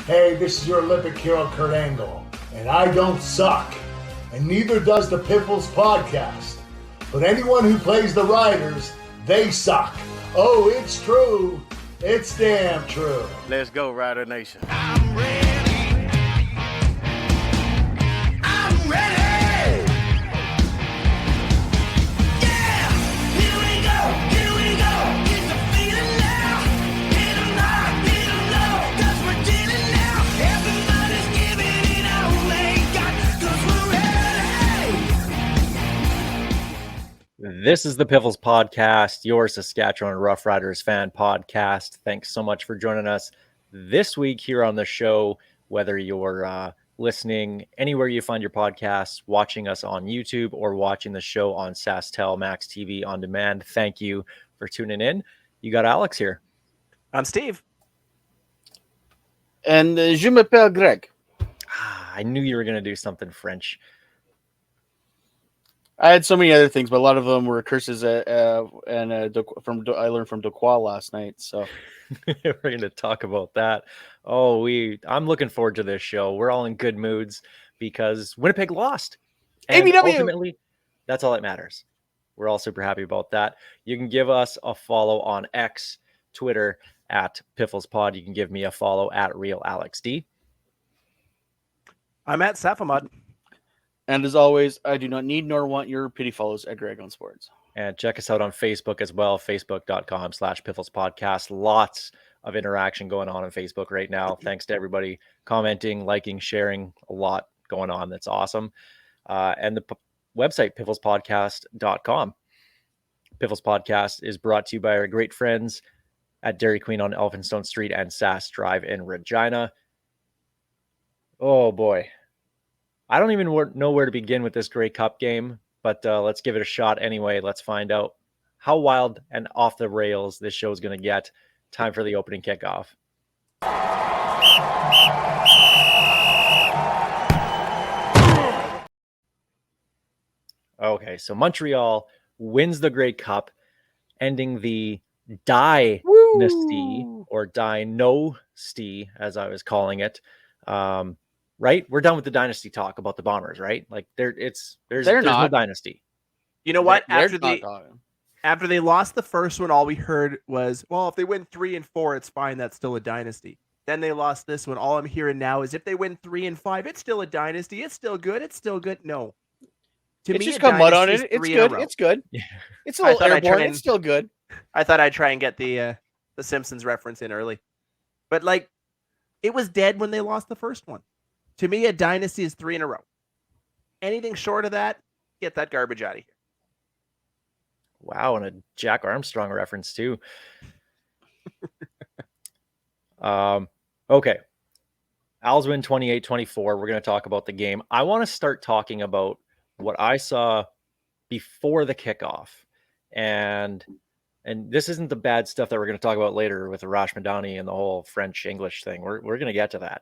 Hey, this is your Olympic hero, Kurt Angle, and I don't suck, and neither does the Piffles podcast. But anyone who plays the Riders, they suck. Oh, it's true. It's damn true. Let's go, Rider Nation. I'm ready. I'm ready. Yeah, here we go. Here we go. Get the feeling now. Get 'em high, get 'em low. 'Cause we're dealing now. Everybody's giving it all they got. 'Cause we're ready. This is the Piffles podcast, your Saskatchewan Roughriders fan podcast. Thanks so much for joining us this week here on the show, whether you're listening anywhere you find your podcasts, watching us on YouTube, or watching the show on SaskTel Max TV on demand. Thank you for tuning in. You got Alex here. I'm Steve. And je m'appelle Greg. I knew you were going to do something French. I had so many other things, but a lot of them were curses. I learned from Dequois last night. So We're going to talk about that. I'm looking forward to this show. We're all in good moods because Winnipeg lost. And ABW! Ultimately, that's all that matters. We're all super happy about that. You can give us a follow on X, Twitter at PifflesPod. You can give me a follow at RealAlexD. I'm at Safamud. and as always, I do not need nor want your pity follows at Greg on Sports. And check us out on Facebook as well, facebook.com/PifflesPodcast. Lots of interaction going on Facebook right now. Thanks to everybody commenting, liking, sharing. A lot going on. That's awesome. And the website, pifflespodcast.com. Piffles Podcast is brought to you by our great friends at Dairy Queen on Elphinstone Street and Sass Drive in Regina. Oh, boy. I don't even know where to begin with this Grey Cup game, but let's give it a shot anyway. Let's find out how wild and off the rails this show is going to get. Time for the opening kickoff. Okay, so Montreal wins the Grey Cup, ending the dynasty or dynasty, as I was calling it. Right? We're done with the dynasty talk about the Bombers, right? Like there's no dynasty. You know what? They're After not talking. after they lost the first one, all we heard was, well, if they win 3 and 4, it's fine. That's still a dynasty. Then they lost this one. All I'm hearing now is if they win 3 and 5, it's still a dynasty. It's still good. It's still good. No. To It's me, just a got mud on dynasty it. is It's 3 in a good. row. It's good. Yeah. It's a I little thought I'd airborne. try and- It's still good. I thought I'd try and get the Simpsons reference in early. But like it was dead when they lost the first one. To me, a dynasty is 3 in a row. Anything short of that, get that garbage out of here. Wow, and a Jack Armstrong reference too. Okay. Owls win 28-24. We're going to talk about the game. I want to start talking about what I saw before the kickoff. And this isn't the bad stuff that we're going to talk about later with Arash Madani and the whole French-English thing. We're going to get to that.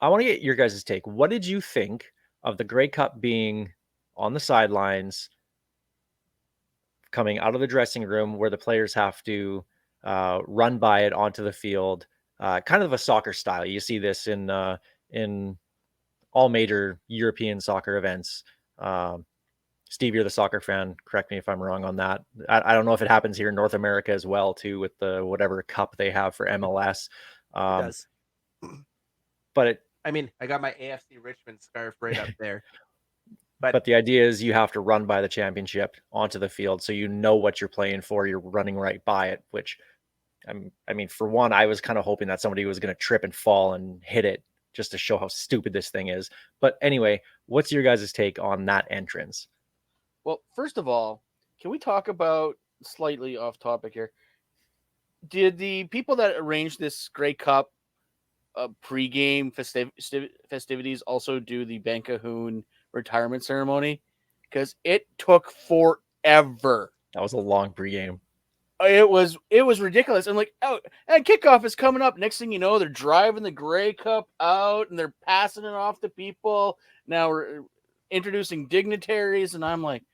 I want to get your guys' take. What did you think of the Grey Cup being on the sidelines, coming out of the dressing room where the players have to run by it onto the field, kind of a soccer style? You see this in all major European soccer events. Steve, you're the soccer fan. Correct me if I'm wrong on that. I don't know if it happens here in North America as well, too, with the whatever cup they have for MLS. It does. But I mean, I got my AFC Richmond scarf right up there. But the idea is you have to run by the championship onto the field so you know what you're playing for. You're running right by it, which, I mean, for one, I was kind of hoping that somebody was going to trip and fall and hit it just to show how stupid this thing is. But anyway, what's your guys' take on that entrance? Well, first of all, can we talk about, slightly off topic here, did the people that arranged this Grey Cup pre-game festivities also do the Ben Cahoon retirement ceremony? Because it took forever. That was a long pregame. It was ridiculous. And and kickoff is coming up. Next thing you know, they're driving the Grey Cup out and they're passing it off to people. Now we're introducing dignitaries, and I'm like,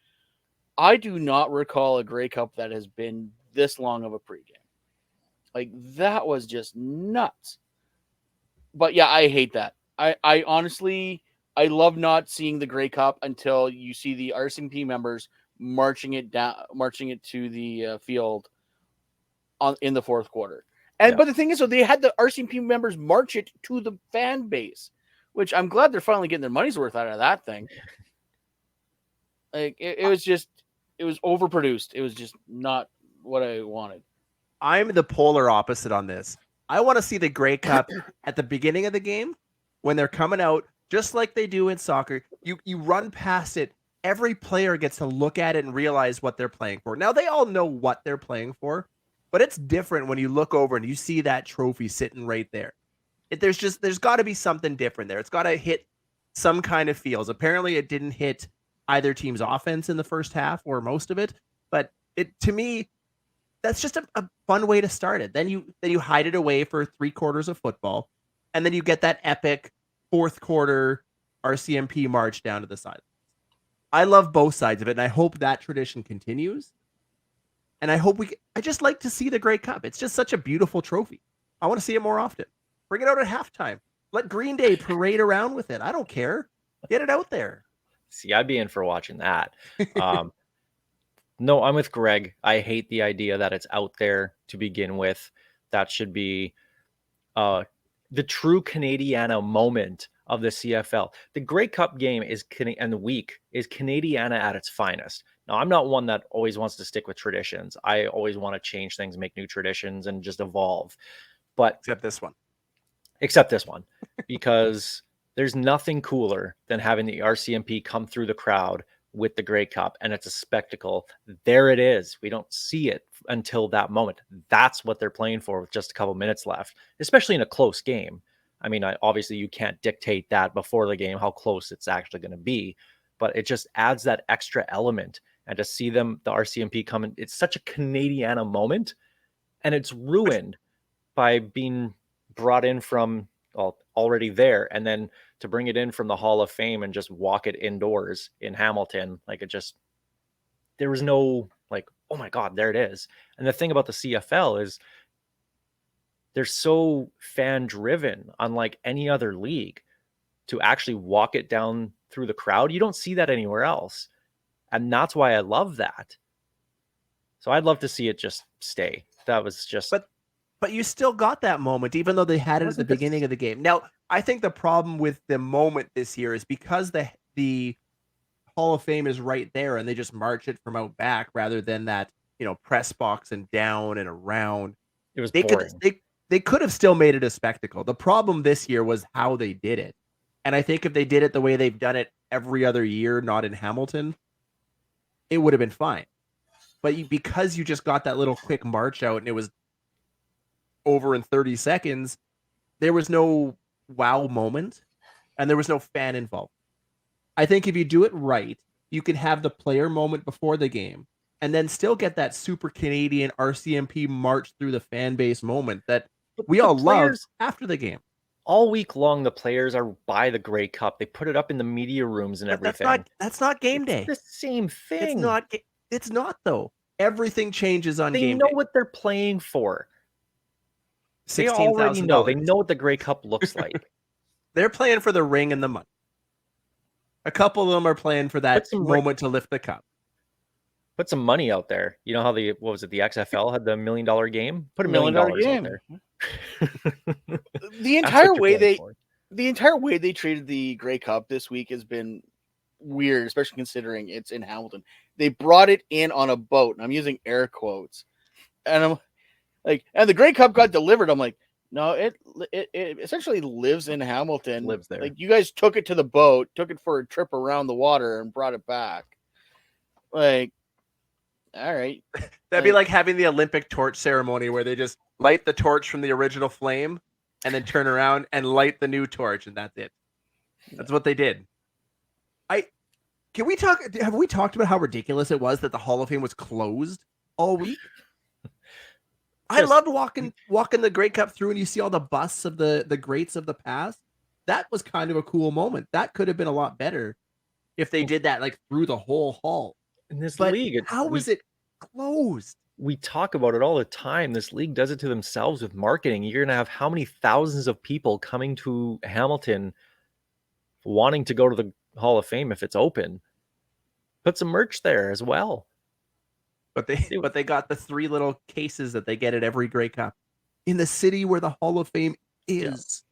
I do not recall a Grey Cup that has been this long of a pregame. Like that was just nuts. But yeah, I hate that. I honestly, I love not seeing the Grey Cup until you see the RCMP members marching it to the field in the fourth quarter. And Yeah. but the thing is, so they had the RCMP members march it to the fan base, which I'm glad they're finally getting their money's worth out of that thing. Like it was just, it was overproduced. It was just not what I wanted. I'm the polar opposite on this. I want to see the Grey Cup at the beginning of the game when they're coming out, just like they do in soccer. You run past it. Every player gets to look at it and realize what they're playing for. Now, they all know what they're playing for, but it's different when you look over and you see that trophy sitting right there. There's got to be something different there. It's got to hit some kind of feels. Apparently, it didn't hit either team's offense in the first half or most of it, but to me, that's just a fun way to start it. Then you hide it away for 3 quarters of football, and then you get that epic fourth quarter RCMP march down to the sidelines. I love both sides of it, and I hope that tradition continues. And I just like to see the Grey Cup. It's just such a beautiful trophy. I want to see it more often. Bring it out at halftime. Let Green Day parade around with it. I don't care. Get it out there. See, I'd be in for watching that. No, I'm with Greg. I hate the idea that it's out there to begin with. That should be the true Canadiana moment of the CFL. The Grey Cup game and the week is Canadiana at its finest. Now, I'm not one that always wants to stick with traditions. I always want to change things, make new traditions, and just evolve. But Except this one, because there's nothing cooler than having the RCMP come through the crowd with the Grey Cup, and it's a spectacle. There it is. We don't see it until that moment. That's what they're playing for with just a couple minutes left, especially in a close game. I mean, obviously you can't dictate that before the game, how close it's actually going to be, but it just adds that extra element. And to see the RCMP come in, it's such a Canadiana moment, and it's ruined by being brought in from already there, and then to bring it in from the Hall of Fame and just walk it indoors in Hamilton. Like, there was no like, oh my God, there it is. And the thing about the CFL is they're so fan driven, unlike any other league, to actually walk it down through the crowd. You don't see that anywhere else. And that's why I love that. So I'd love to see it just stay. That was just, but you still got that moment, even though they had it at the beginning of the game. Now, I think the problem with the moment this year is because the Hall of Fame is right there, and they just march it from out back rather than that, press box and down and around. it was boring. They could have still made it a spectacle. The problem this year was how they did it. And I think if they did it the way they've done it every other year, not in Hamilton, it would have been fine. But because you just got that little quick march out and it was over in 30 seconds, there was no wow moment and there was no fan involved. I think if you do it right, you can have the player moment before the game and then still get that super Canadian RCMP march through the fan base moment that we all love after the game. All week long, the players are by the Grey Cup. They put it up in the media rooms and But everything. That's not game day. It's the same thing. It's not though. Everything changes on game day. They know what they're playing for. They already know. They know what the Grey Cup looks like. They're playing for the ring and the money. A couple of them are playing for that moment to lift the cup. Put some money out there. You know how the XFL had the $1 million game? Put $1 million out there. The entire way they treated the Grey Cup this week has been weird, especially considering it's in Hamilton. They brought it in on a boat, and I'm using air quotes. And I'm like, and the Grey Cup got delivered. I'm like, no, it essentially lives in Hamilton. Lives there. Like, you guys took it to the boat, took it for a trip around the water, and brought it back. Like, all right. That'd be like having the Olympic torch ceremony where they just light the torch from the original flame and then turn around and light the new torch, and that's it. That's what they did. Have we talked about how ridiculous it was that the Hall of Fame was closed all week? I loved walking the Grey Cup through, and you see all the busts of the greats of the past. That was kind of a cool moment. That could have been a lot better if they did that like through the whole hall. In this But league, how was it closed? we talk about it all the time. This league does it to themselves with marketing. You're going to have how many thousands of people coming to Hamilton wanting to go to the Hall of Fame if it's open. Put some merch there as well. But they got the 3 little cases that they get at every Grey Cup in the city where the Hall of Fame is.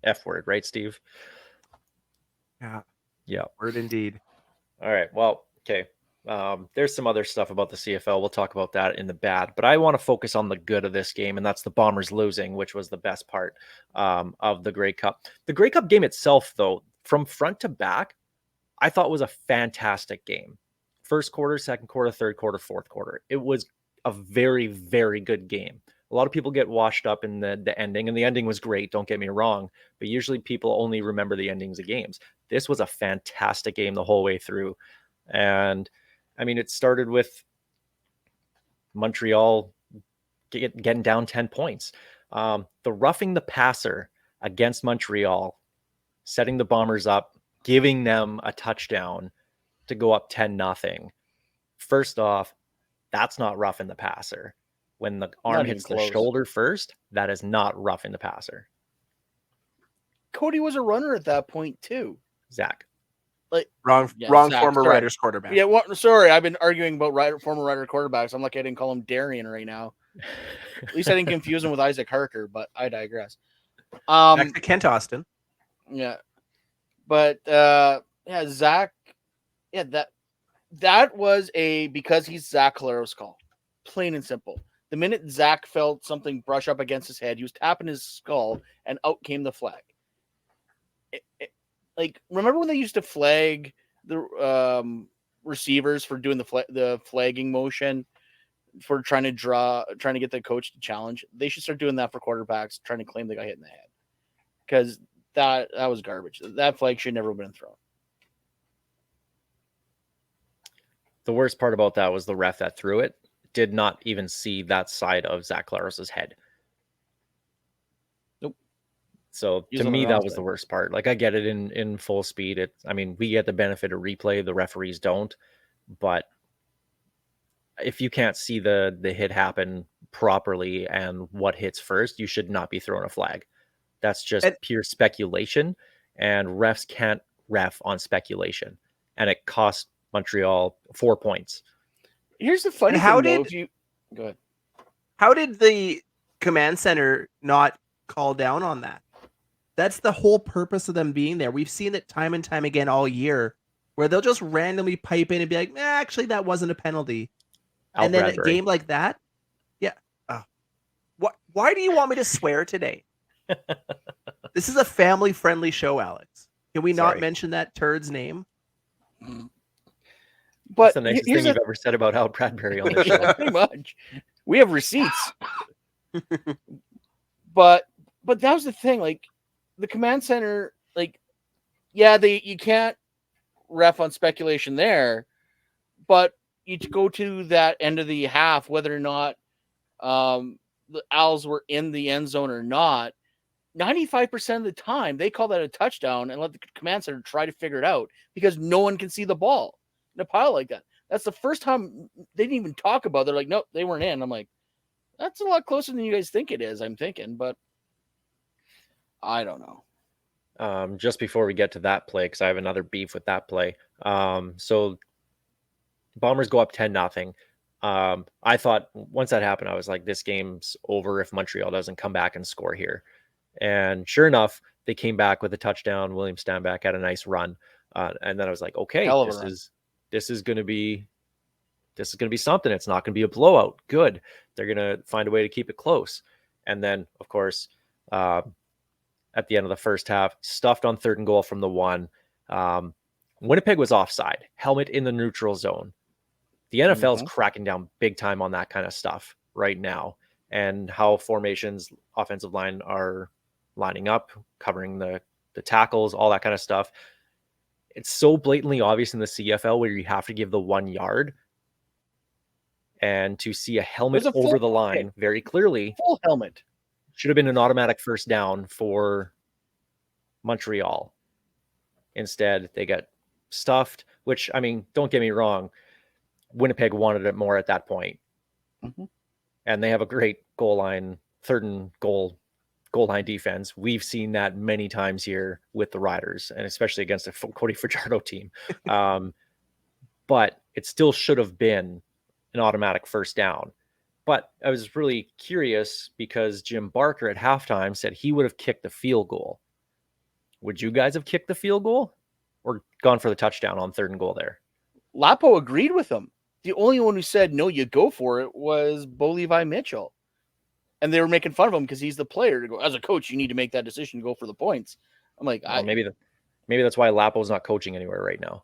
F word, right, Steve? Yeah. Yeah. Word indeed. All right. Well, okay. There's some other stuff about the CFL. We'll talk about that in the bad, but I want to focus on the good of this game, and that's the Bombers losing, which was the best part of the Grey Cup. The Grey Cup game itself, though, from front to back, I thought was a fantastic game. First quarter, second quarter, third quarter, fourth quarter. It was a very, very good game. A lot of people get washed up in the ending, and the ending was great, don't get me wrong, but usually people only remember the endings of games. This was a fantastic game the whole way through. And I mean, it started with Montreal getting down 10 points. The roughing the passer against Montreal, setting the Bombers up, giving them a touchdown to go up 10-0. First off, that's not roughing the passer. When the arm hits the shoulder first, that is not roughing the passer. Cody was a runner at that point too. Zach. Wrong Zach, former sorry. Riders quarterback. Yeah, sorry, I've been arguing about former Rider quarterbacks. I'm lucky I didn't call him Darian right now. At least I didn't confuse him with Isaac Harker, but I digress. Back to Kent Austin. Yeah. But Zach, that was because he's Zach Calero's call. Plain and simple. The minute Zach felt something brush up against his head, he was tapping his skull, and out came the flag. Remember when they used to flag the receivers for doing the flagging motion for trying to get the coach to challenge? They should start doing that for quarterbacks, trying to claim they got hit in the head, because that was garbage. That flag should never have been thrown. The worst part about that was the ref that threw it did not even see that side of Zach Claros' head. Nope. So to me, that was the worst part. Like, I get it in full speed. We get the benefit of replay. The referees don't. But if you can't see the hit happen properly and what hits first, you should not be throwing a flag. That's just pure speculation, and refs can't ref on speculation. And it cost Montreal 4 points. Here's the funny thing, go ahead. How did the command center not call down on that? That's the whole purpose of them being there. We've seen it time and time again all year, where they'll just randomly pipe in and be like, actually, that wasn't a penalty. And then a game like that, yeah. Why do you want me to swear today? This is a family-friendly show, Alex. Can we not mention that turd's name? But that's the nicest thing you've ever said about Al Bradbury on this show. Pretty much. We have receipts. But that was the thing. Like, the command center, you can't ref on speculation there, but you go to that end of the half, whether or not the Owls were in the end zone or not, 95% of the time they call that a touchdown and let the command center try to figure it out, because no one can see the ball in a pile like that. That's the first time they didn't even talk about it. They're like, nope, they weren't in. I'm like, that's a lot closer than you guys think it is, I'm thinking, but I don't know. Just before we get to that play, because I have another beef with that play. So Bombers go up 10-0. I thought once that happened, I was like, this game's over if Montreal doesn't come back and score here. And sure enough, they came back with a touchdown. William Stanback had a nice run. And then I was like, okay, this is going to be something. It's not going to be a blowout. Good. They're going to find a way to keep it close. And then, of course, at the end of the first half, stuffed on 3rd and goal from the 1. Winnipeg was offside, helmet in the neutral zone. The NFL is cracking down big time on that kind of stuff right now, and how formations, offensive line are lining up, covering the tackles, all that kind of stuff. It's so blatantly obvious in the CFL where you have to give the 1 yard, and to see a helmet over the line very clearly, full helmet, should have been an automatic first down for Montreal. Instead, they get stuffed. which, I mean, don't get me wrong, Winnipeg wanted it more at that point. Mhm. And they have a great third and goal line defense. We've seen that many times here with the Riders, and especially against a Cody Fajardo team. But it still should have been an automatic first down. But I was really curious because Jim Barker at halftime said he would have kicked the field goal. Would you guys have kicked the field goal or gone for the touchdown on third and goal there? Lapo agreed with him. The only one who said no, you go for it was Bo Levi Mitchell. And they were making fun of him because he's the player. To go as a coach, you need to make that decision to go for the points. I'm like, Well, maybe that's why Lapo's not coaching anywhere right now.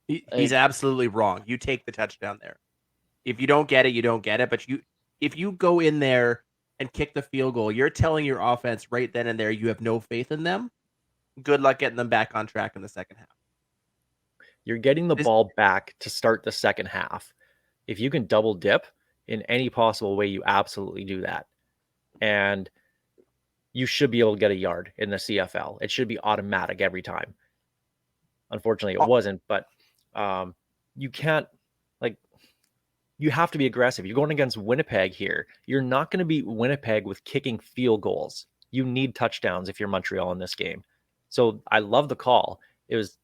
He's absolutely wrong. You take the touchdown there. If you don't get it, you don't get it. But if you go in there and kick the field goal, you're telling your offense right then and there you have no faith in them. Good luck getting them back on track in the second half. You're getting the ball back to start the second half. If you can double dip in any possible way, you absolutely do that. And you should be able to get a yard in the CFL. It should be automatic every time. Unfortunately, it wasn't, but you can't, you have to be aggressive. You're going against Winnipeg here. You're not going to beat Winnipeg with kicking field goals. You need touchdowns if you're Montreal in this game. So I love the call. It was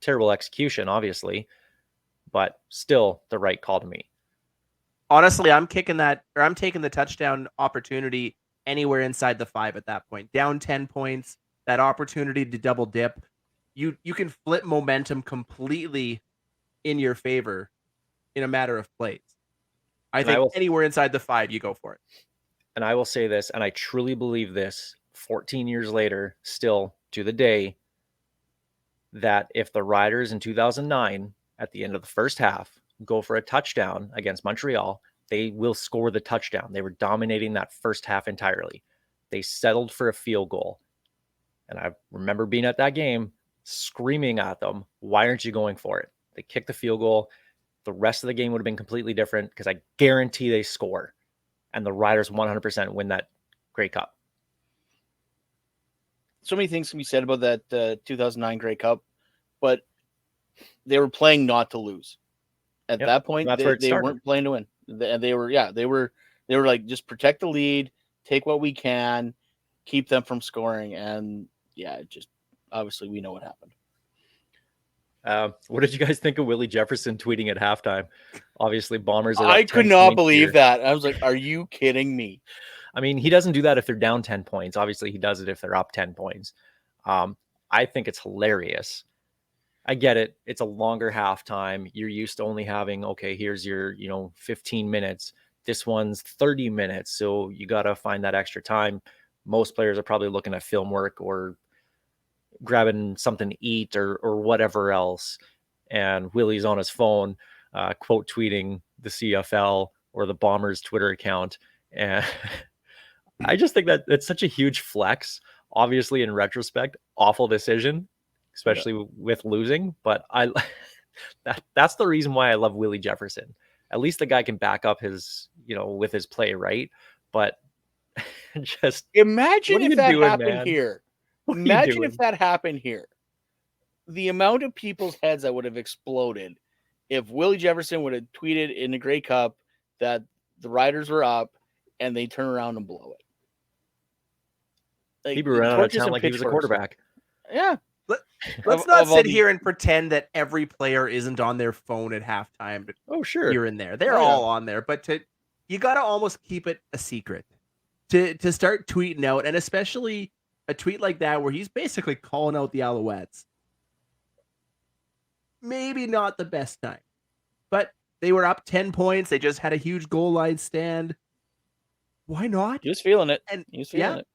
terrible execution, obviously, but still the right call to me. Honestly, I'm taking the touchdown opportunity anywhere inside the 5 at that point. Down 10 points, that opportunity to double dip. You can flip momentum completely in your favor in a matter of plays. I think anywhere inside the 5, you go for it. And I will say this, and I truly believe this 14 years later, still to the day, that if the Riders in 2009, at the end of the first half, go for a touchdown against Montreal, they will score the touchdown. They were dominating that first half entirely. They settled for a field goal. And I remember being at that game, screaming at them, why aren't you going for it? They kicked the field goal. The rest of the game would have been completely different because I guarantee they score. And the Riders 100% win that Grey Cup. So many things can be said about that 2009 Grey Cup, but they were playing not to lose. At that point, they weren't playing to win. They were like, just protect the lead, take what we can, keep them from scoring. And just obviously we know what happened. What did you guys think of Willie Jefferson tweeting at halftime? Obviously, Bombers are up I 10 could not points believe here. that. I was like, are you kidding me? I mean, he doesn't do that if they're down 10 points. Obviously, he does it if they're up 10 points. I think it's hilarious. I get it. It's a longer halftime. You're used to only having, okay, here's your, 15 minutes. This one's 30 minutes. So you got to find that extra time. Most players are probably looking at film work or grabbing something to eat or whatever else. And Willie's on his phone, quote tweeting the CFL or the Bombers Twitter account. And I just think that it's such a huge flex. Obviously, in retrospect, awful decision, especially with losing. But that's the reason why I love Willie Jefferson. At least the guy can back up his, with his play, right? But just imagine if that happened man? here. Imagine if that happened here. The amount of people's heads that would have exploded if Willie Jefferson would have tweeted in the Grey Cup that the Riders were up and they turn around and blow it. Like, he'd be running out of town like he was a quarterback. Yeah. Let's not sit here and pretend that every player isn't on their phone at halftime. Oh, sure. Here and there. They're all on there. But you got to almost keep it a secret. To start tweeting out, and especially a tweet like that where he's basically calling out the Alouettes. Maybe not the best time. But they were up 10 points. They just had a huge goal line stand. Why not? He was feeling it. And he was feeling it.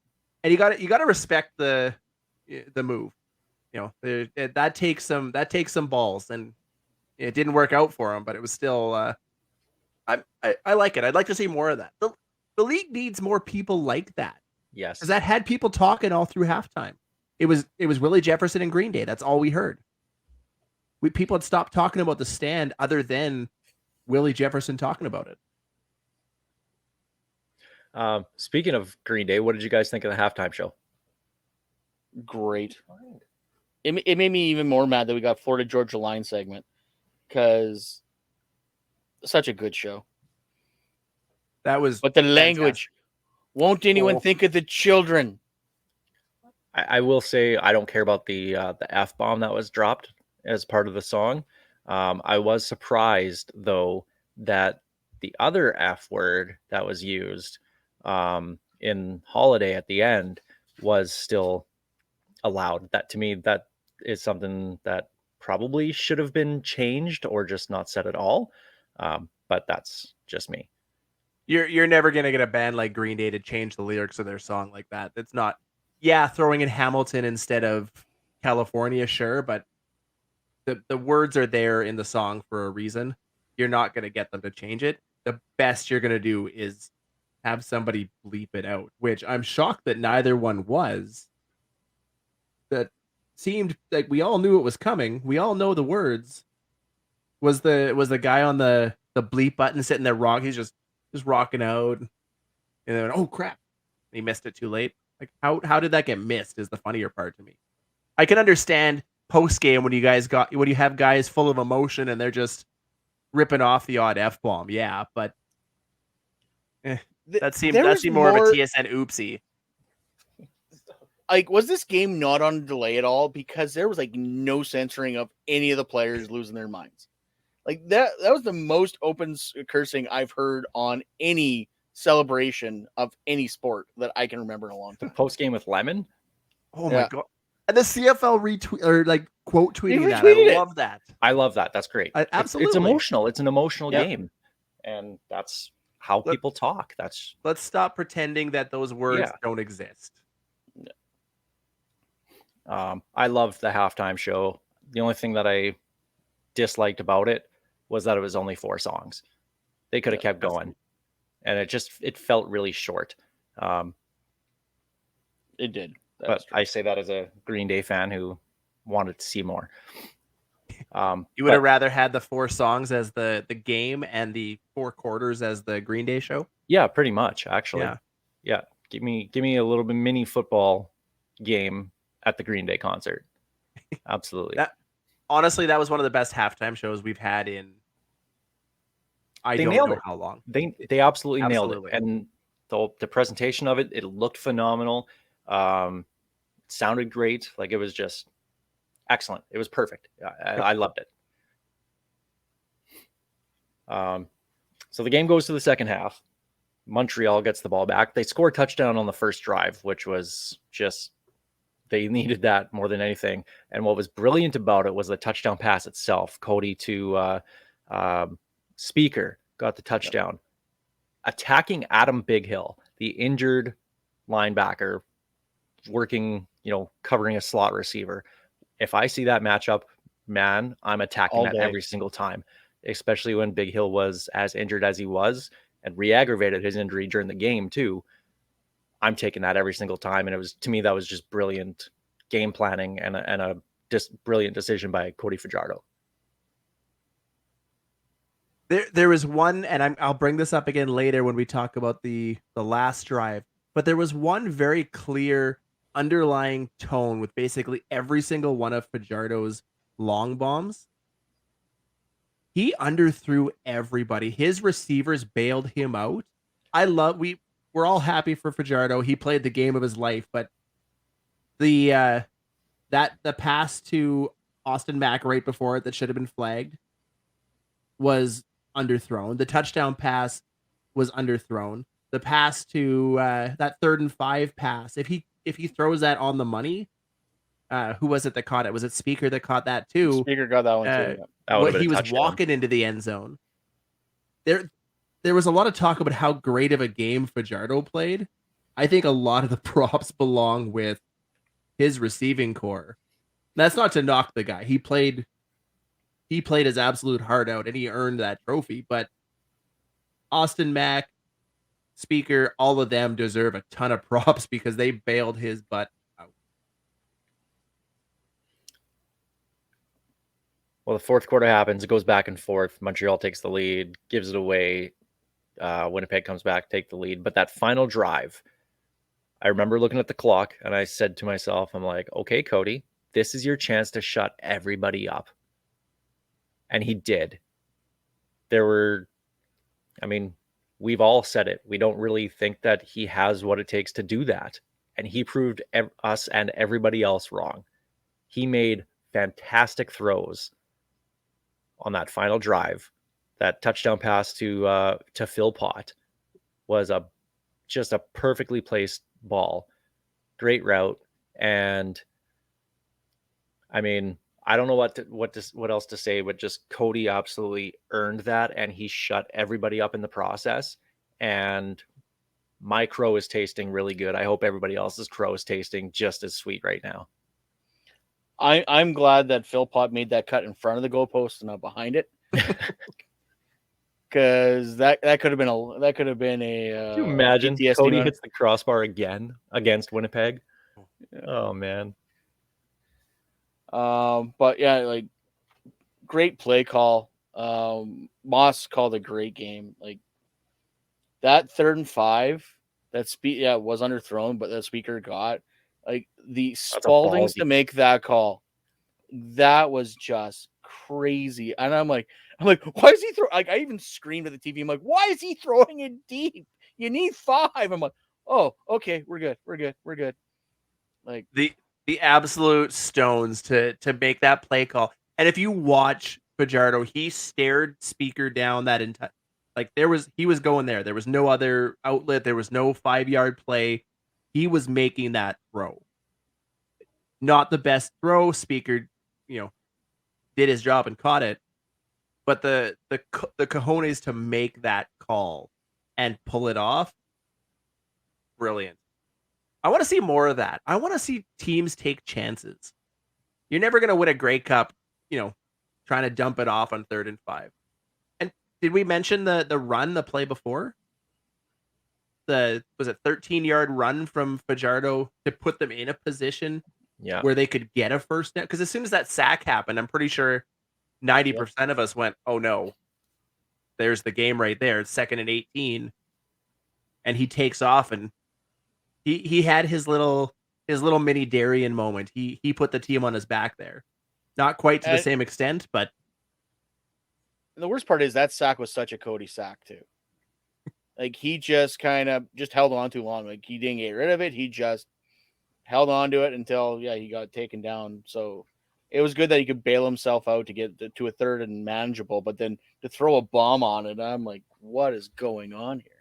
And you got to respect the move. That takes some balls, and it didn't work out for him, but it was still I like it. I'd like to see more of that. The league needs more people like that. Yes. Because that had people talking all through halftime. It was Willie Jefferson and Green Day. That's all we heard. People had stopped talking about the stand other than Willie Jefferson talking about it. Speaking of Green Day, what did you guys think of the halftime show? Great. it made me even more mad that we got Florida Georgia Line segment because such a good show. That was But the fantastic. language, won't anyone Oh. think of the children? I will say I don't care about the F-bomb that was dropped as part of the song. I was surprised though that the other F word that was used in Holiday at the end was still allowed. That to me, that is something that probably should have been changed or just not said at all. But that's just me. You're never gonna get a band like Green Day to change the lyrics of their song like that. That's not. Yeah, throwing in Hamilton instead of California, sure, but the words are there in the song for a reason. You're not gonna get them to change it. The best you're gonna do is have somebody bleep it out, which I'm shocked that neither one was. That seemed like we all knew it was coming. We all know the words. Was the guy on the bleep button sitting there he's just rocking out, and then oh crap, he missed it too late. Like how did that get missed is the funnier part to me. I can understand post game when you have guys full of emotion and they're just ripping off the odd F bomb, yeah, but that seemed more of a TSN oopsie. Like, was this game not on delay at all? Because there was like no censoring of any of the players losing their minds. Like that was the most open cursing I've heard on any celebration of any sport that I can remember in a long time. Post game with Lemon. Oh my god! And the CFL retweet or like quote tweeting that. I love that. I love that. That's great. Absolutely, it's emotional. It's an emotional game, and that's how people talk. Let's stop pretending that those words don't exist. I loved the halftime show. The only thing that I disliked about it was that it was only 4 songs. They could have kept going, and it felt really short. It did. But I say that as a Green Day fan who wanted to see more. You would have rather had the 4 songs as the game and the 4 quarters as the Green Day show? Yeah, pretty much, actually. Yeah. Give me a little bit mini football game at the Green Day concert. Absolutely. Honestly, that was one of the best halftime shows we've had in I don't know how long. They absolutely nailed it. And the presentation of it looked phenomenal. It sounded great. Like, it was just excellent. It was perfect. I loved it. So the game goes to the second half. Montreal gets the ball back. They score a touchdown on the first drive, which was just, they needed that more than anything. And what was brilliant about it was the touchdown pass itself. Cody to Speaker got the touchdown. Attacking Adam Bighill, the injured linebacker, working, covering a slot receiver. If I see that matchup, man, I'm attacking that every single time, especially when Bighill was as injured as he was and re-aggravated his injury during the game too. I'm taking that every single time. And to me, that was just brilliant game planning and a brilliant decision by Cody Fajardo. There was one, and I'll bring this up again later when we talk about the last drive, but there was one very clear underlying tone with basically every single one of Fajardo's long bombs. He underthrew everybody. His receivers bailed him out. We're all happy for Fajardo. He played the game of his life, but the pass to Austin Mack right before it that should have been flagged was underthrown. The touchdown pass was underthrown. The pass to that 3rd and 5 pass, if he throws that on the money, who was it that caught it? Was it Speaker that caught that too? Speaker got that one too. He was walking into the end zone. There was a lot of talk about how great of a game Fajardo played. I think a lot of the props belong with his receiving core. That's not to knock the guy. He played his absolute heart out and he earned that trophy. But Austin Mack, Speaker, all of them deserve a ton of props because they bailed his butt out. Well, the fourth quarter happens. It goes back and forth. Montreal takes the lead, gives it away. Winnipeg comes back, take the lead. But that final drive, I remember looking at the clock and I said to myself, I'm like, okay, Cody, this is your chance to shut everybody up. And he did. We've all said it. We don't really think that he has what it takes to do that. And he proved us and everybody else wrong. He made fantastic throws on that final drive. That touchdown pass to Philpott was just a perfectly placed ball. Great route. And I mean, I don't know what else to say, but just Cody absolutely earned that, and he shut everybody up in the process. And my crow is tasting really good. I hope everybody else's crow is tasting just as sweet right now. I'm glad that Philpott made that cut in front of the goalpost and not behind it. Because that could have been a Can you imagine PTSD Cody moment. hits the crossbar again against Winnipeg? Oh man. But yeah, like great play call. Moss called a great game. Like that 3rd and 5, that was underthrown, but the speaker got like the Spaldings to make that call. That was just crazy. And I'm like, why is he throwing? Like, I even screamed at the TV. I'm like, why is he throwing it deep? You need 5. I'm like, oh, okay, we're good. Like The absolute stones to make that play call. And if you watch Fajardo, he stared speaker down that entire. Like he was going there. There was no other outlet. There was no 5-yard play. He was making that throw. Not the best throw. Speaker, did his job and caught it. But the cojones to make that call and pull it off, brilliant. I want to see more of that. I want to see teams take chances. You're never going to win a Grey Cup, trying to dump it off on 3rd and 5. And did we mention the play before? Was it 13-yard run from Fajardo to put them in a position where they could get a first down? Because as soon as that sack happened, I'm pretty sure 90% of us went, oh no, there's the game right there. It's 2nd and 18. And he takes off, and he had his little mini Darien moment. He put the team on his back there. Not quite to the same extent, but the worst part is that sack was such a Cody sack too. Like he just kind of held on too long. Like he didn't get rid of it. He just held on to it until he got taken down. So it was good that he could bail himself out to get to a 3rd and manageable, but then to throw a bomb on it, I'm like, what is going on here?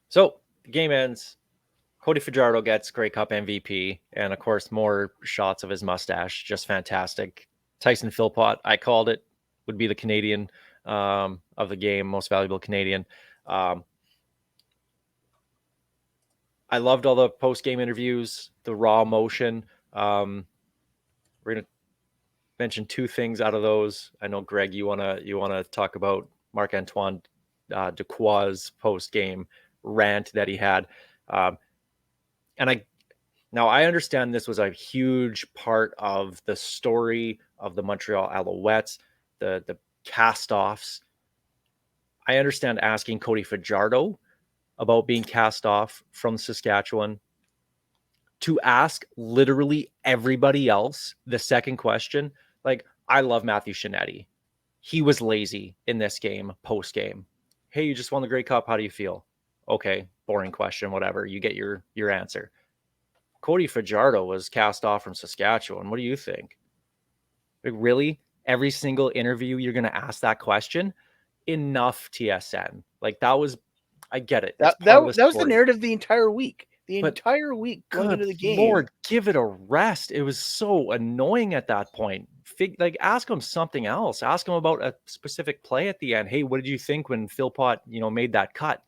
So the game ends. Cody Fajardo gets Grey Cup MVP, and of course, more shots of his mustache. Just fantastic. Tyson Philpott, I called it, would be the Canadian of the game, most valuable Canadian. I loved all the post-game interviews, the raw emotion. We're gonna mention 2 things out of those. I know, Greg, you wanna talk about Marc-Antoine Dequois' post-game rant that he had. Now I understand this was a huge part of the story of the Montreal Alouettes, the cast-offs. I understand asking Cody Fajardo about being cast off from Saskatchewan. To ask literally everybody else the second question, like, I love Matthew Shinetti. He was lazy in this game, post-game. Hey, you just won the Grey Cup. How do you feel? Okay, boring question, whatever. You get your answer. Cody Fajardo was cast off from Saskatchewan. What do you think? Like, really? Every single interview you're going to ask that question? Enough, TSN. Like, that was, I get it. That was the narrative the entire week. Entire week going into the game. Lord, give it a rest. It was so annoying at that point. Ask him something else. Ask him about a specific play at the end. Hey, what did you think when Philpott, made that cut?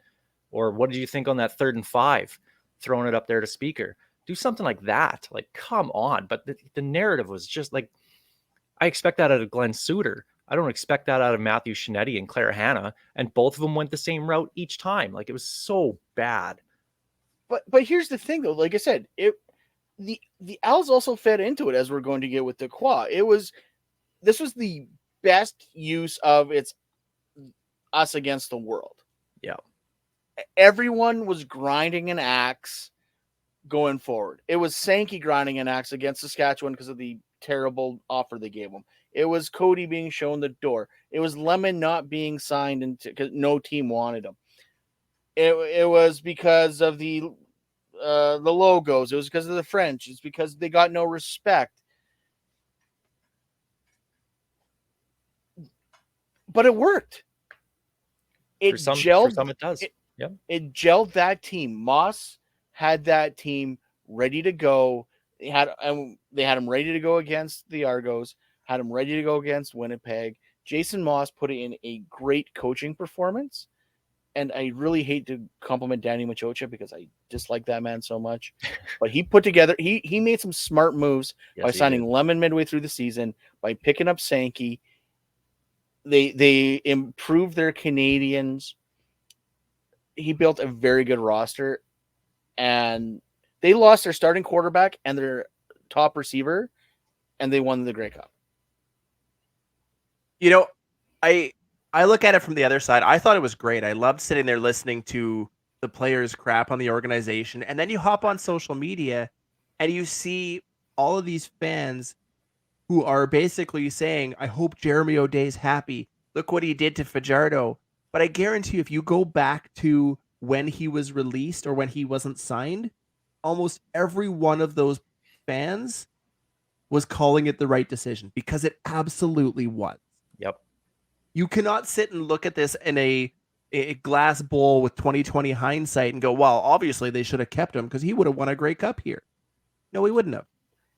Or what did you think on that 3rd and 5, throwing it up there to speaker? Do something like that. Like, come on. But the narrative was just like, I expect that out of Glenn Suter. I don't expect that out of Matthew Shinetti and Claire Hanna. And both of them went the same route each time. Like, it was so bad. But here's the thing, though. Like I said, the Owls also fed into it, as we're going to get with Dequois. This was the best use of it's us against the world. Yeah. everyone was grinding an axe going forward. It was Sankey grinding an axe against Saskatchewan because of the terrible offer they gave him. It was Cody being shown the door. It was Lemon not being signed because no team wanted him. It was because of the logos. It was because of the French. It's because they got no respect. But it worked. It For some it does. It gelled that team. Moss had that team ready to go. They had him ready to go against the Argos. Had him ready to go against Winnipeg. Jason Moss put in a great coaching performance. And I really hate to compliment Danny Machocha because I dislike that man so much. But he put together, he made some smart moves by signing Lemon midway through the season, by picking up Sankey. They improved their Canadians. He built a very good roster. And they lost their starting quarterback and their top receiver, and they won the Grey Cup. You know, I look at it from the other side. I thought it was great. I loved sitting there listening to the players crap on the organization. And then you hop on social media and you see all of these fans who are basically saying, I hope Jeremy O'Day's happy. Look what he did to Fajardo. But I guarantee you, if you go back to when he was released or when he wasn't signed, almost every one of those fans was calling it the right decision because it absolutely was. Yep. You cannot sit and look at this in a glass bowl with 2020 hindsight and go, well, obviously they should have kept him because he would have won a Grey Cup here. No, he wouldn't have.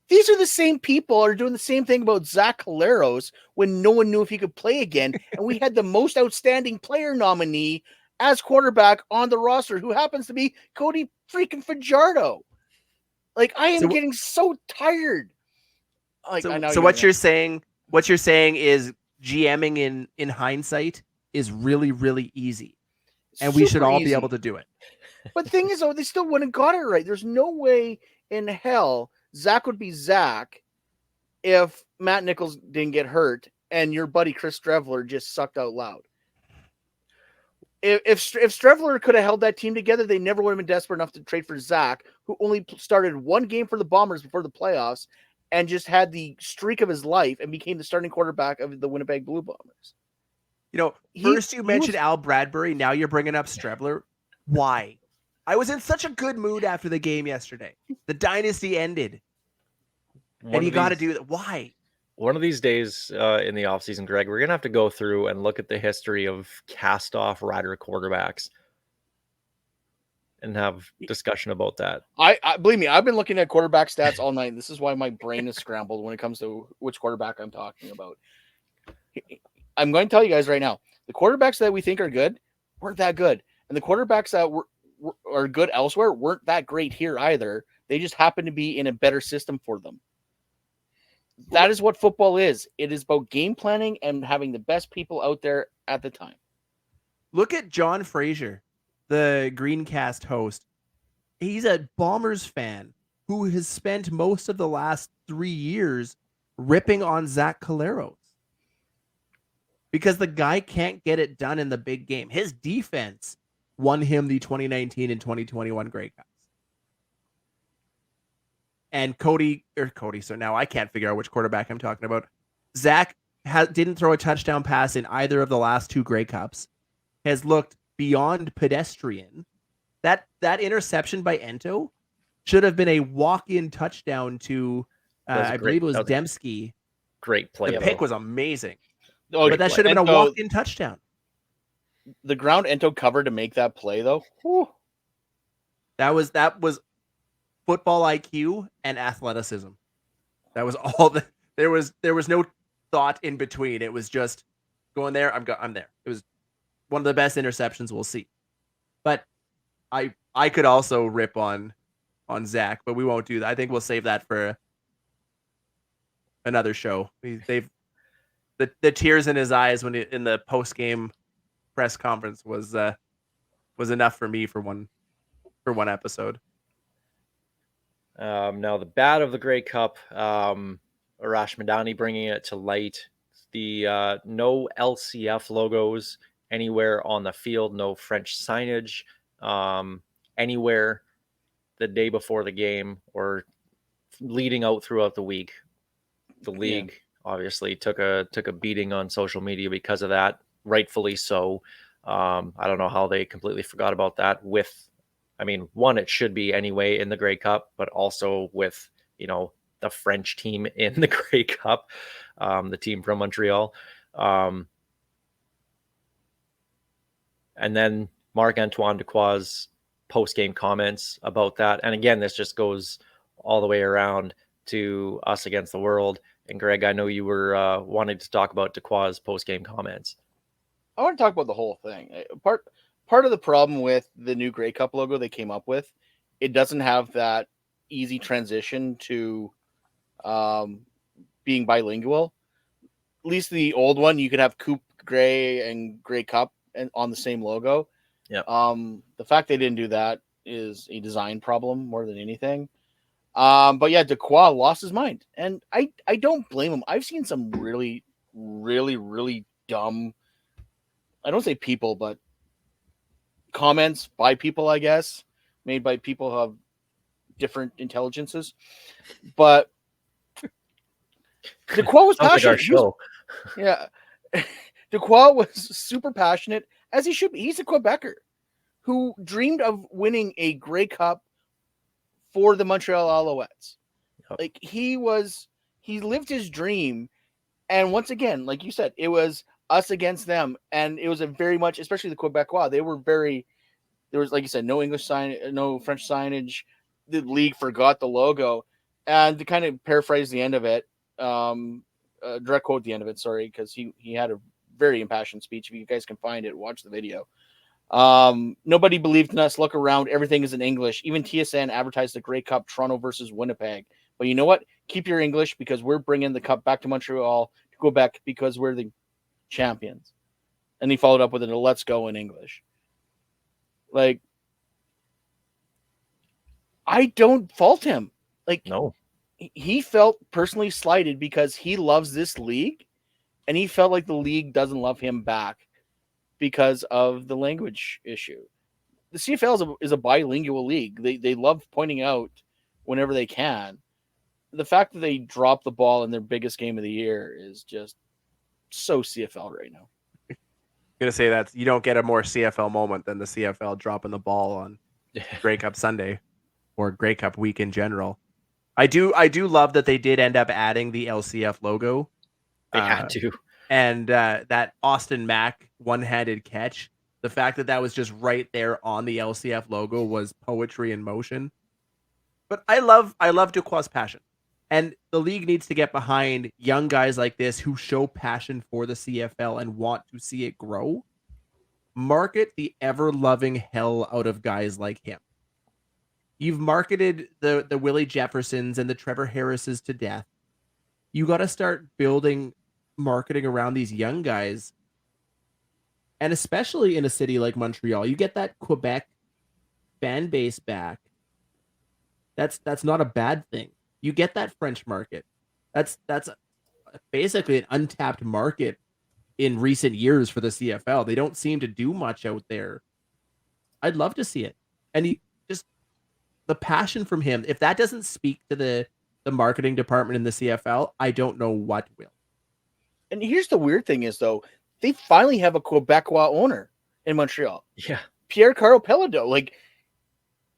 These are the same people are doing the same thing about Zach Caleros when no one knew if he could play again. And we had the most outstanding player nominee as quarterback on the roster, who happens to be Cody freaking Fajardo. Like, I am getting so tired. Like, so what you're saying is GMing in hindsight is really, really easy. And we should all be able to do it. But the thing is, though, they still wouldn't got it right. There's no way in hell Zach would be Zach if Matt Nichols didn't get hurt and your buddy Chris Strevler just sucked out loud. If Strevler could have held that team together, they never would have been desperate enough to trade for Zach, who only started one game for the Bombers before the playoffs and just had the streak of his life and became the starting quarterback of the Winnipeg Blue Bombers. You know, first you mentioned Al Bradbury, now you're bringing up Strevler. Why? I was in such a good mood after the game yesterday. The dynasty ended. And you got to do that. Why? One of these days in the offseason, Greg, we're going to have to go through and look at the history of cast-off Rider quarterbacks and have discussion about that. I believe me, I've been looking at quarterback stats all night. This is why my brain is scrambled when it comes to which quarterback I'm talking about. I'm going to tell you guys right now, the quarterbacks that we think are good weren't that good. And the quarterbacks that are good elsewhere weren't that great here either. They just happen to be in a better system for them. That is what football is. It is about game planning and having the best people out there at the time. Look at John Fraser, the Greencast host. He's a Bombers fan who has spent most of the last 3 years ripping on Zach Caleros because the guy can't get it done in the big game. His defense won him the 2019 and 2021 Grey Cups. And Cody, so now I can't figure out which quarterback I'm talking about. Zach didn't throw a touchdown pass in either of the last 2 Grey Cups. Has looked beyond pedestrian. That interception by Ento should have been a walk-in touchdown to, I believe it was Dembski. Great play. The pick was amazing. But that should have been a walk-in touchdown. The ground Ento covered to make that play, though. Whew. That was football IQ and athleticism. That was all that there was no thought in between. It was just going there. I'm there. It was one of the best interceptions we'll see. But I could also rip on Zach, but we won't do that. I think we'll save that for another show. The tears in his eyes when in the post game press conference was enough for me for one episode. Now the bad of the Grey Cup, Arash Madani bringing it to light. The no LCF logos anywhere on the field, no French signage, anywhere the day before the game or leading out throughout the week. The league obviously took a beating on social media because of that, rightfully so. I don't know how they completely forgot about that. One, it should be anyway in the Grey Cup, but also with the French team in the Grey Cup, the team from Montreal. And then Marc-Antoine Duquois' post-game comments about that. And again, this just goes all the way around to us against the world. And Greg, I know you were wanting to talk about Duquois' post-game comments. I want to talk about the whole thing. Part of the problem with the new Grey Cup logo they came up with, it doesn't have that easy transition to being bilingual. At least the old one, you could have Coupe Grey and Grey Cup and on the same logo. Yeah. The fact they didn't do that is a design problem more than anything. But yeah, Duquois lost his mind, and I don't blame him. I've seen some really, really, really dumb, I don't say people, but comments by people, I guess, made by people who have different intelligences. But Duquois was Sounds like our passionate. show. Yeah. Duquois was super passionate, as he should be. He's a Quebecer who dreamed of winning a Grey Cup for the Montreal Alouettes. Yep. Like he lived his dream. And once again, like you said, it was us against them. And it was a very much, especially the Quebecois, there was, like you said, no English sign, no French signage. The league forgot the logo. And to kind of paraphrase the end of it, direct quote the end of it, sorry, because he had a very impassioned speech. If you guys can find it, watch the video. Nobody believed in us. Look around. Everything is in English. Even TSN advertised the Grey Cup, Toronto versus Winnipeg. But you know what? Keep your English, because we're bringing the cup back to Montreal, to Quebec, because we're the champions. And he followed up with a let's go in English. Like, I don't fault him. Like, No. He felt personally slighted because he loves this league, and he felt like the league doesn't love him back because of the language issue. The CFL is a bilingual league. They love pointing out whenever they can. The fact that they dropped the ball in their biggest game of the year is just so CFL right now. I'm gonna say that you don't get a more CFL moment than the CFL dropping the ball on Grey Cup Sunday or Grey Cup week in general. I do love that they did end up adding the LCF logo. They had to. And that Austin Mack one-handed catch, the fact that was just right there on the LCF logo was poetry in motion. But I love Duquois' passion. And the league needs to get behind young guys like this who show passion for the CFL and want to see it grow. Market the ever-loving hell out of guys like him. You've marketed the Willie Jeffersons and the Trevor Harrises to death. You got to start building marketing around these young guys. And especially in a city like Montreal, you get that Quebec fan base back. That's not a bad thing. You get that French market. That's basically an untapped market in recent years for the CFL. They don't seem to do much out there. I'd love to see it. And the passion from him, if that doesn't speak to the marketing department in the CFL, I don't know what will. And here's the weird thing is, though, they finally have a Quebecois owner in Montreal. Yeah. Pierre-Carl Pelado. Like,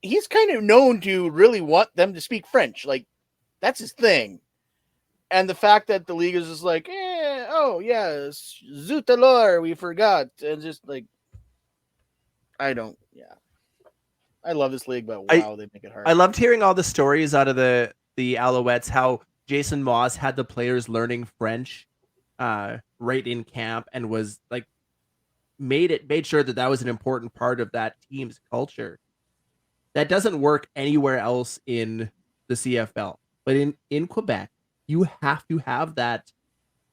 he's kind of known to really want them to speak French. Like, that's his thing. And the fact that the league is just like, zut alors, we forgot. And just like, I love this league, but wow, they make it hard. I loved hearing all the stories out of the Alouettes, how Jason Moss had the players learning French right in camp and was like made sure that was an important part of that team's culture. That doesn't work anywhere else in the CFL. But in Quebec, you have to have that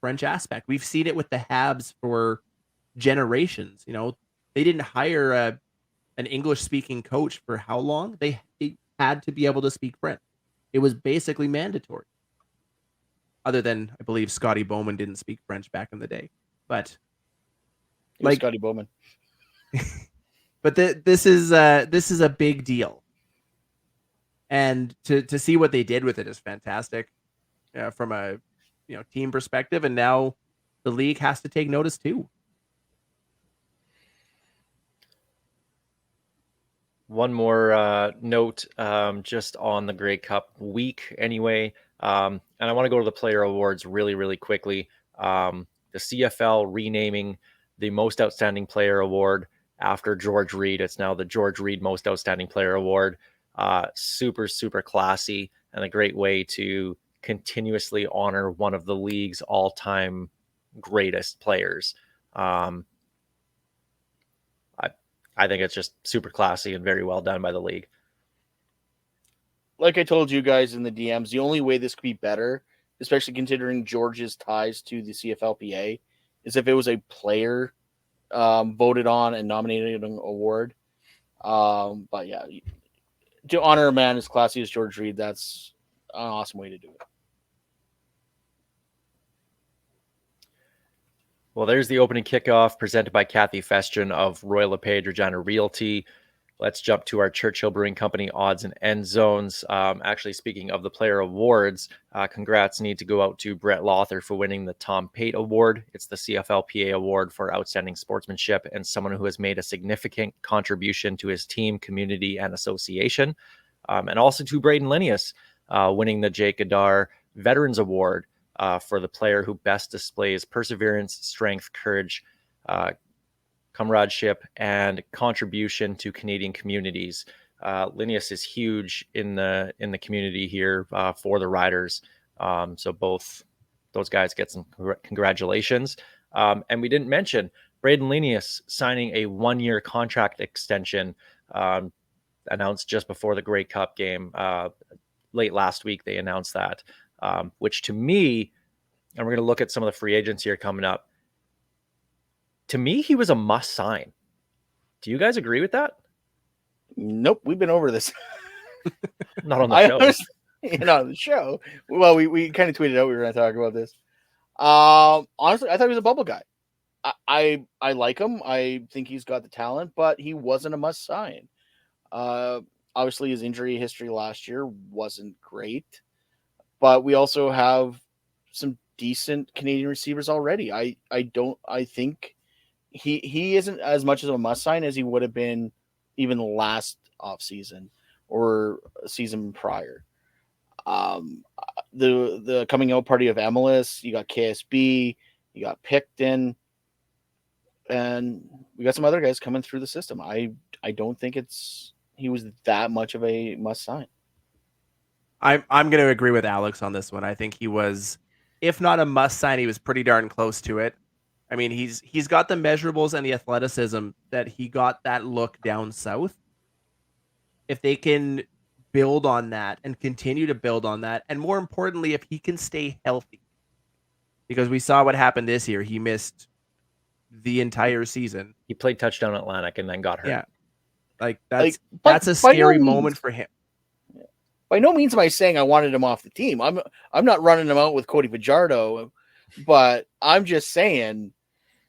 French aspect. We've seen it with the Habs for generations. They didn't hire an English-speaking coach for how long? They had to be able to speak French. It was basically mandatory. Other than, I believe, Scotty Bowman didn't speak French back in the day. But like Scotty Bowman. But this is a big deal, and to see what they did with it is fantastic, from a team perspective. And now the league has to take notice too. One more note, just on the Grey Cup week anyway. And I want to go to the player awards really, really quickly. The CFL renaming the Most Outstanding Player Award after George Reed. It's now the George Reed Most Outstanding Player Award. Super, super classy and a great way to continuously honor one of the league's all-time greatest players. I think it's just super classy and very well done by the league. Like I told you guys in the DMs, the only way this could be better, especially considering George's ties to the CFLPA, is if it was a player voted on and nominated an award. But yeah, to honor a man as classy as George Reed, that's an awesome way to do it. Well, there's the opening kickoff presented by Kathy Festian of Royal LePage Regina Realty. Let's jump to our Churchill Brewing Company odds and end zones. Actually, speaking of the player awards, congrats need to go out to Brett Lothar for winning the Tom Pate Award. It's the CFLPA Award for Outstanding Sportsmanship and someone who has made a significant contribution to his team, community, and association. And also to Braden Linnaeus, winning the Jake Adar Veterans Award for the player who best displays perseverance, strength, courage, comradeship, and contribution to Canadian communities. Linnaeus is huge in the community here for the riders. So both those guys get some congratulations. And we didn't mention Braden Linnaeus signing a 1-year contract extension, announced just before the Grey Cup game. Late last week, they announced that. Which to me, and we're going to look at some of the free agents here coming up. To me, he was a must sign. Do you guys agree with that? Nope, we've been over this. Not on the show. Not on the show. Well, we kind of tweeted out we were going to talk about this. Honestly, I thought he was a bubble guy. I like him. I think he's got the talent, but he wasn't a must sign. Obviously, his injury history last year wasn't great. But we also have some decent Canadian receivers already. I think he isn't as much of a must sign as he would have been even last offseason or season prior. The coming out party of MLS, you got KSB, you got Picton, and we got some other guys coming through the system. I don't think he was that much of a must sign. I'm going to agree with Alex on this one. I think he was, if not a must sign, he was pretty darn close to it. I mean, he's got the measurables and the athleticism that he got that look down south. If they can build on that and continue to build on that, and more importantly, if he can stay healthy, because we saw what happened this year. He missed the entire season. He played touchdown Atlantic and then got hurt. Yeah, that's a scary moment for him. By no means am I saying I wanted him off the team. I'm not running him out with Cody Fajardo, but I'm just saying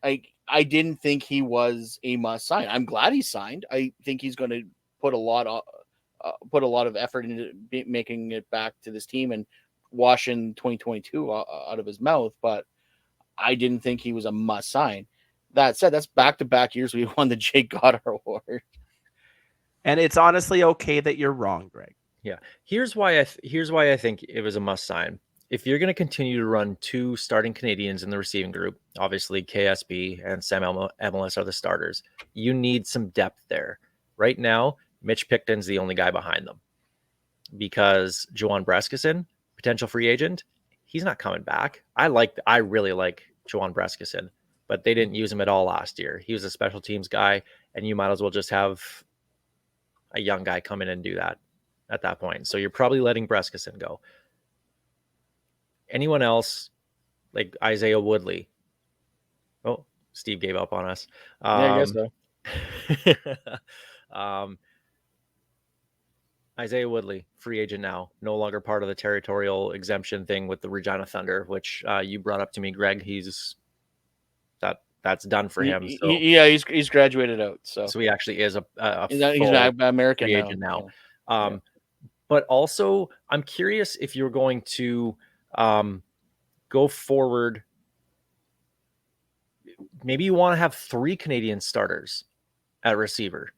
I didn't think he was a must sign. I'm glad he signed. I think he's going to put a lot of effort into making it back to this team and washing 2022 out of his mouth. But I didn't think he was a must sign. That said, that's back-to-back years we won the Jake Goddard Award. And it's honestly okay that you're wrong, Greg. Yeah. Here's why I think it was a must sign. If you're going to continue to run 2 starting Canadians in the receiving group, obviously KSB and Sam MLS are the starters. You need some depth there. Right now, Mitch Picton's the only guy behind them because Juwan Breskison, potential free agent, he's not coming back. I really like Juwan Breskison, but they didn't use him at all last year. He was a special teams guy, and you might as well just have a young guy come in and do that at that point. So you're probably letting Breskison go. Anyone else, like Isaiah Woodley? Oh, Steve gave up on us. I guess so. Isaiah Woodley, free agent now, no longer part of the territorial exemption thing with the Regina Thunder, which you brought up to me, Greg. that's done for him. So, Yeah, he's graduated out. So he actually is a he's full American free now. agent now. Yeah. But also, I'm curious if you're going to go forward. Maybe you want to have 3 Canadian starters at receiver.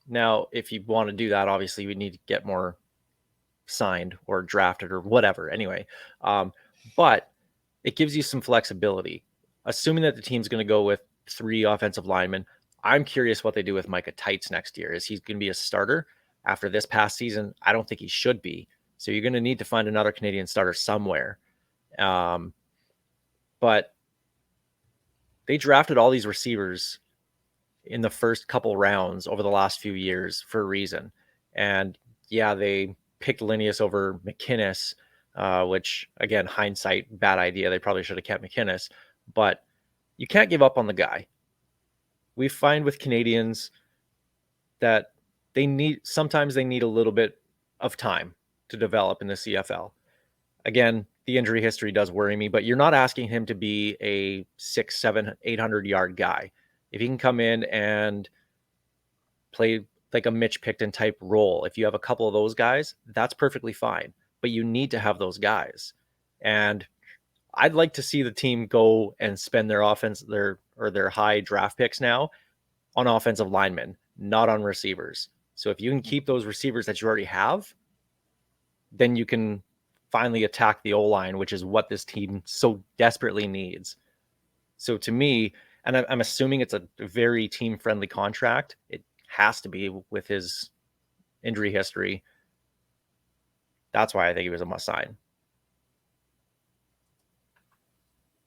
Now, if you want to do that, obviously we need to get more signed or drafted or whatever. Anyway, but it gives you some flexibility. Assuming that the team's going to go with 3 offensive linemen, I'm curious what they do with Micah Tights next year. Is he going to be a starter after this past season? I don't think he should be. So you're going to need to find another Canadian starter somewhere. But they drafted all these receivers in the first couple rounds over the last few years for a reason. And yeah, they picked Linnaeus over McInnes, which again, hindsight, bad idea. They probably should have kept McInnes, but you can't give up on the guy. We find with Canadians that sometimes they need a little bit of time to develop in the CFL. Again, the injury history does worry me, but you're not asking him to be a 6, 7, 800 yard guy. If he can come in and play like a Mitch Picton type role, if you have a couple of those guys, that's perfectly fine. But you need to have those guys. And I'd like to see the team go and spend their their high draft picks now on offensive linemen, not on receivers. So if you can keep those receivers that you already have, then you can finally attack the O-line, which is what this team so desperately needs. So to me, and I'm assuming it's a very team-friendly contract. It has to be with his injury history. That's why I think he was a must-sign.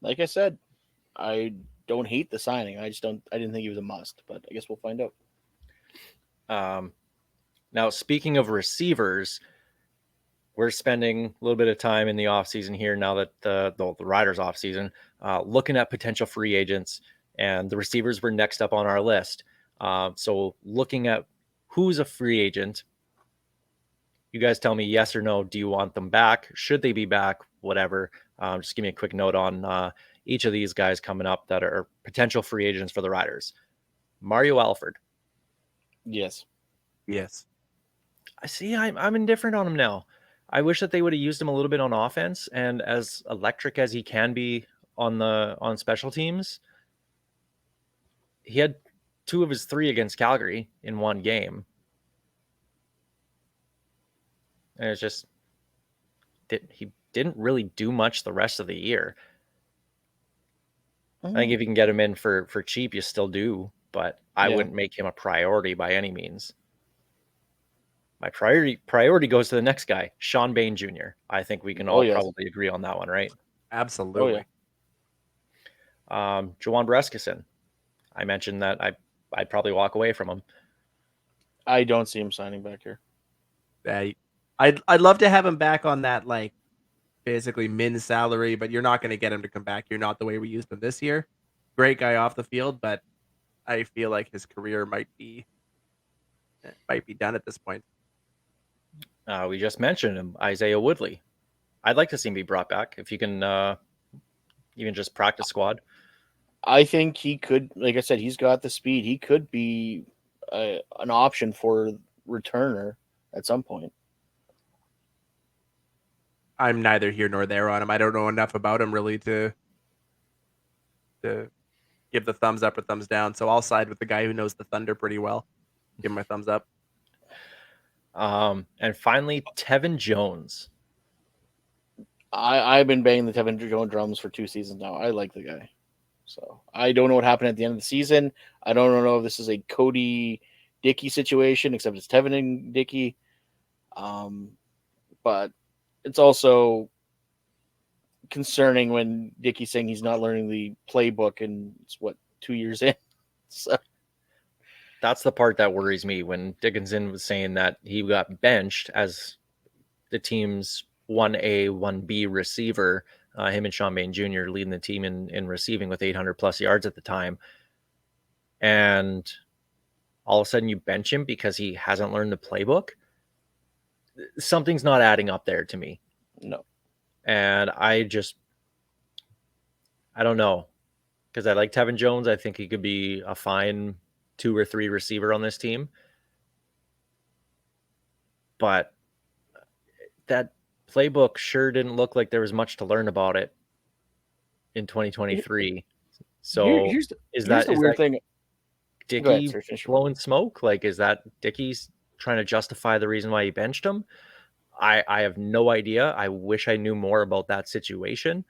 Like I said, I don't hate the signing. I didn't think he was a must, but I guess we'll find out. Now, speaking of receivers, we're spending a little bit of time in the offseason here now that the Riders offseason, looking at potential free agents, and the receivers were next up on our list. So looking at who's a free agent, you guys tell me yes or no. Do you want them back? Should they be back? Whatever. Just give me a quick note on each of these guys coming up that are potential free agents for the Riders. Mario Alford. Yes. Yes. I see. I'm indifferent on him now. I wish that they would have used him a little bit on offense, and as electric as he can be on special teams, he had 2 of his 3 against Calgary in one game. And it's just he didn't really do much the rest of the year. I think if you can get him in for cheap, you still do, but I wouldn't make him a priority by any means. My priority goes to the next guy, Sean Bain Jr. I think we can all probably agree on that one, right? Absolutely. Jawan Breskison. I mentioned that I'd probably walk away from him. I don't see him signing back here. I'd love to have him back on that, like, basically min salary, but you're not going to get him to come back. You're not the way we used him this year. Great guy off the field, but I feel like his career might be done at this point. We just mentioned him, Isaiah Woodley. I'd like to see him be brought back if you can even just practice squad. I think he could, like I said, he's got the speed. He could be an option for returner at some point. I'm neither here nor there on him. I don't know enough about him really to give the thumbs up or thumbs down. So I'll side with the guy who knows the Thunder pretty well. Give him my thumbs up. And finally, Tevin Jones. I've been banging the Tevin Jones drums for 2 seasons now. I like the guy. So I don't know what happened at the end of the season. I don't know if this is a Cody Dickey situation, except it's Tevin and Dickey. But it's also concerning when Dickey's saying he's not learning the playbook, and it's 2 years in. So that's the part that worries me when Dickinson was saying that he got benched as the team's 1A, 1B receiver. Him and Sean Bain Jr. leading the team in receiving with 800 plus yards at the time. And all of a sudden you bench him because he hasn't learned the playbook. Something's not adding up there to me. No. And I don't know. because I like Tevin Jones. I think he could be a fine 2 or 3 receiver on this team. But that playbook sure didn't look like there was much to learn about it in 2023. So Here's is the weird that thing. Go ahead, Dickey sir, finish your blowing smoke? Like, is that Dickey's trying to justify the reason why he benched him? I have no idea. I wish I knew more about that situation.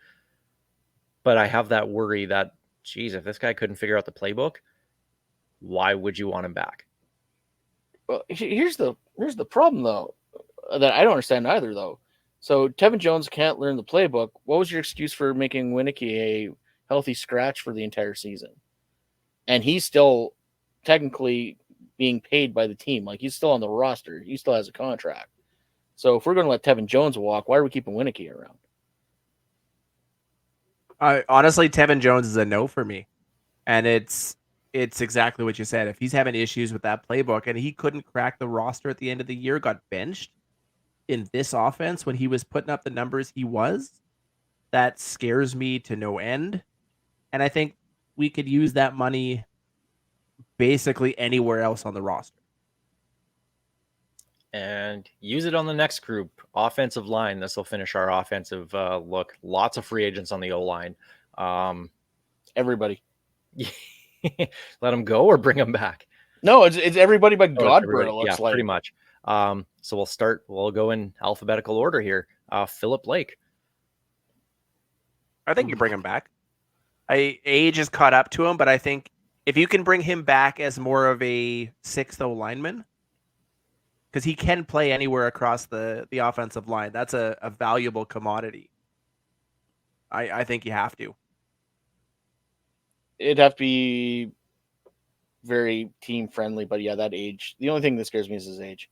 But I have that worry that, geez, if this guy couldn't figure out the playbook, why would you want him back? Well, here's the problem though, that I don't understand either though. So Tevin Jones can't learn the playbook. What was your excuse for making Winicky a healthy scratch for the entire season? And he's still technically being paid by the team. Like, he's still on the roster. He still has a contract. So if we're going to let Tevin Jones walk, why are we keeping Winicky around? Honestly, Tevin Jones is a no for me. And it's exactly what you said. If he's having issues with that playbook and he couldn't crack the roster at the end of the year, got benched in this offense when he was putting up the numbers he was, that scares me to no end. And I think we could use that money basically anywhere else on the roster. And use it on the next group, offensive line. This will finish our offensive look. Lots of free agents on the O-line. Everybody. Let them go or bring them back. No, it's everybody but Godbert, it looks yeah, like. pretty much. So we'll go in alphabetical order here. Philip Lake. I think you bring him back. Age has caught up to him, but I think if you can bring him back as more of a 6th lineman, because he can play anywhere across the offensive line, that's a valuable commodity. I think you have to. It'd have to be very team friendly, but yeah, that age. The only thing that scares me is his age.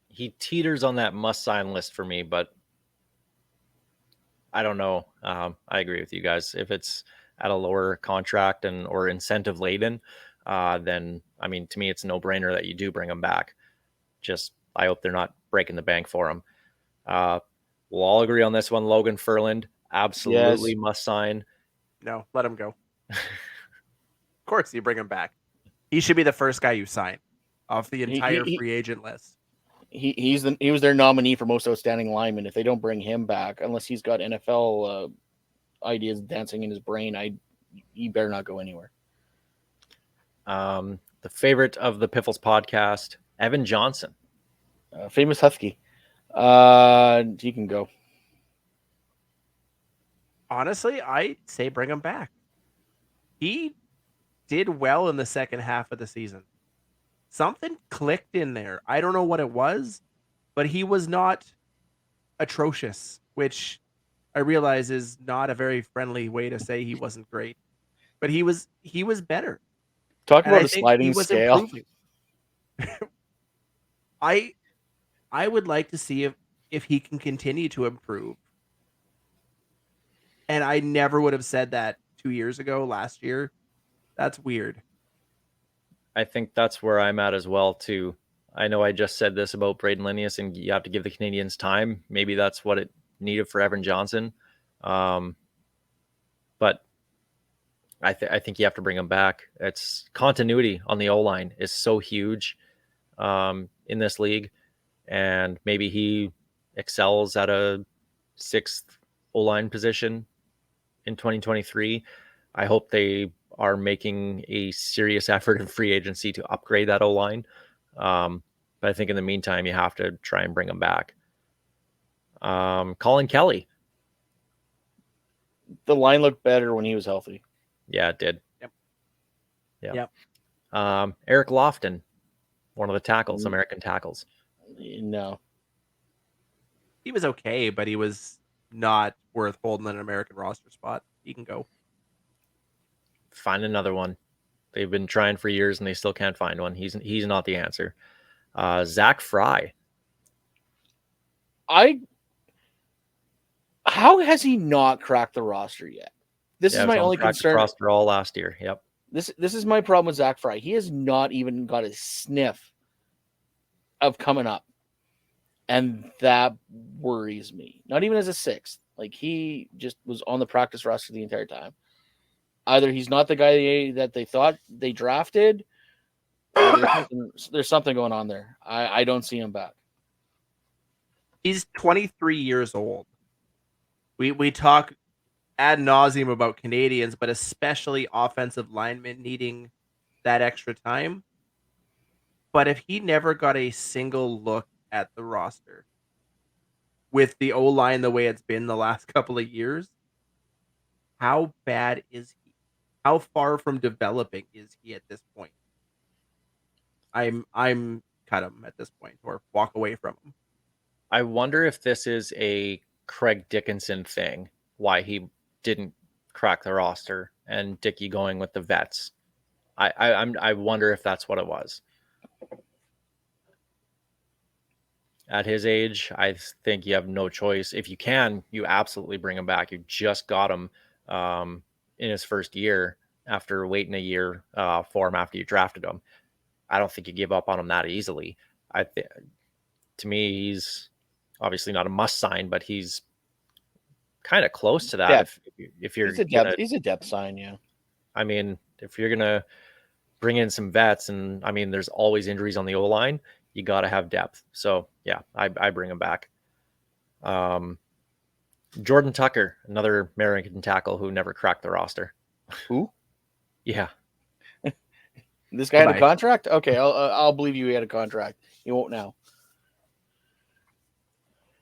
He teeters on that must-sign list for me, but I don't know. I agree with you guys. If it's at a lower contract or incentive laden, then I mean, to me, it's a no-brainer that you do bring him back. Just I hope they're not breaking the bank for him. We'll all agree on this one. Logan Ferland, absolutely must sign. No, let him go. Of course, you bring him back. He should be the first guy you sign off the entire free agent list. He was their nominee for most outstanding lineman. If they don't bring him back, unless he's got NFL ideas dancing in his brain, he better not go anywhere. The favorite of the Piffles podcast, Evan Johnson, famous Husky. He can go. Honestly, I'd say bring him back. He did well in the second half of the season. Something clicked in there. I don't know what it was, but he was not atrocious, which I realize is not a very friendly way to say he wasn't great. But he was better. Talk about a sliding scale. I would like to see if he can continue to improve. And I never would have said that 2 years ago, last year. That's weird. I think that's where I'm at as well, too. I know I just said this about Braden Linnaeus, and you have to give the Canadians time. Maybe that's what it needed for Evan Johnson. But I think you have to bring him back. It's continuity on the O-line is so huge in this league. And maybe he excels at a 6th O-line position in 2023. I hope they are making a serious effort in free agency to upgrade that O-line. But I think in the meantime, you have to try and bring him back. Colin Kelly. The line looked better when he was healthy. Yeah, it did. Yep. Eric Lofton, one of the tackles, American tackles. No. He was okay, but he was not worth holding an American roster spot. He can go. Find another one. They've been trying for years and they still can't find one. He's not the answer. Zach Fry. How has he not cracked the roster yet? This is my only concern. Roster all last year. Yep. This is my problem with Zach Fry. He has not even got a sniff of coming up. And that worries me. Not even as a 6th. Like he just was on the practice roster the entire time. Either he's not the guy that they thought they drafted, or there's something going on there. I don't see him back. He's 23 years old. We talk ad nauseum about Canadians, but especially offensive linemen needing that extra time. But if he never got a single look at the roster with the O-line the way it's been the last couple of years, how bad is he? How far from developing is he at this point? I'm cut him at this point or walk away from him. I wonder if this is a Craig Dickinson thing, why he didn't crack the roster and Dickey going with the vets. I wonder if that's what it was. At his age, I think you have no choice. If you can, you absolutely bring him back. You just got him in his first year after waiting a year for him after you drafted him. I don't think you give up on him that easily. To me, he's obviously not a must sign, but he's kind of close to that. If you're he's a depth sign, yeah. I mean, if you're gonna bring in some vets, and I mean, there's always injuries on the O line, you got to have depth. So yeah, I bring him back. Jordan Tucker, another American tackle who never cracked the roster. Who? Yeah. This guy had a contract? Okay, I'll believe you he had a contract. He won't now.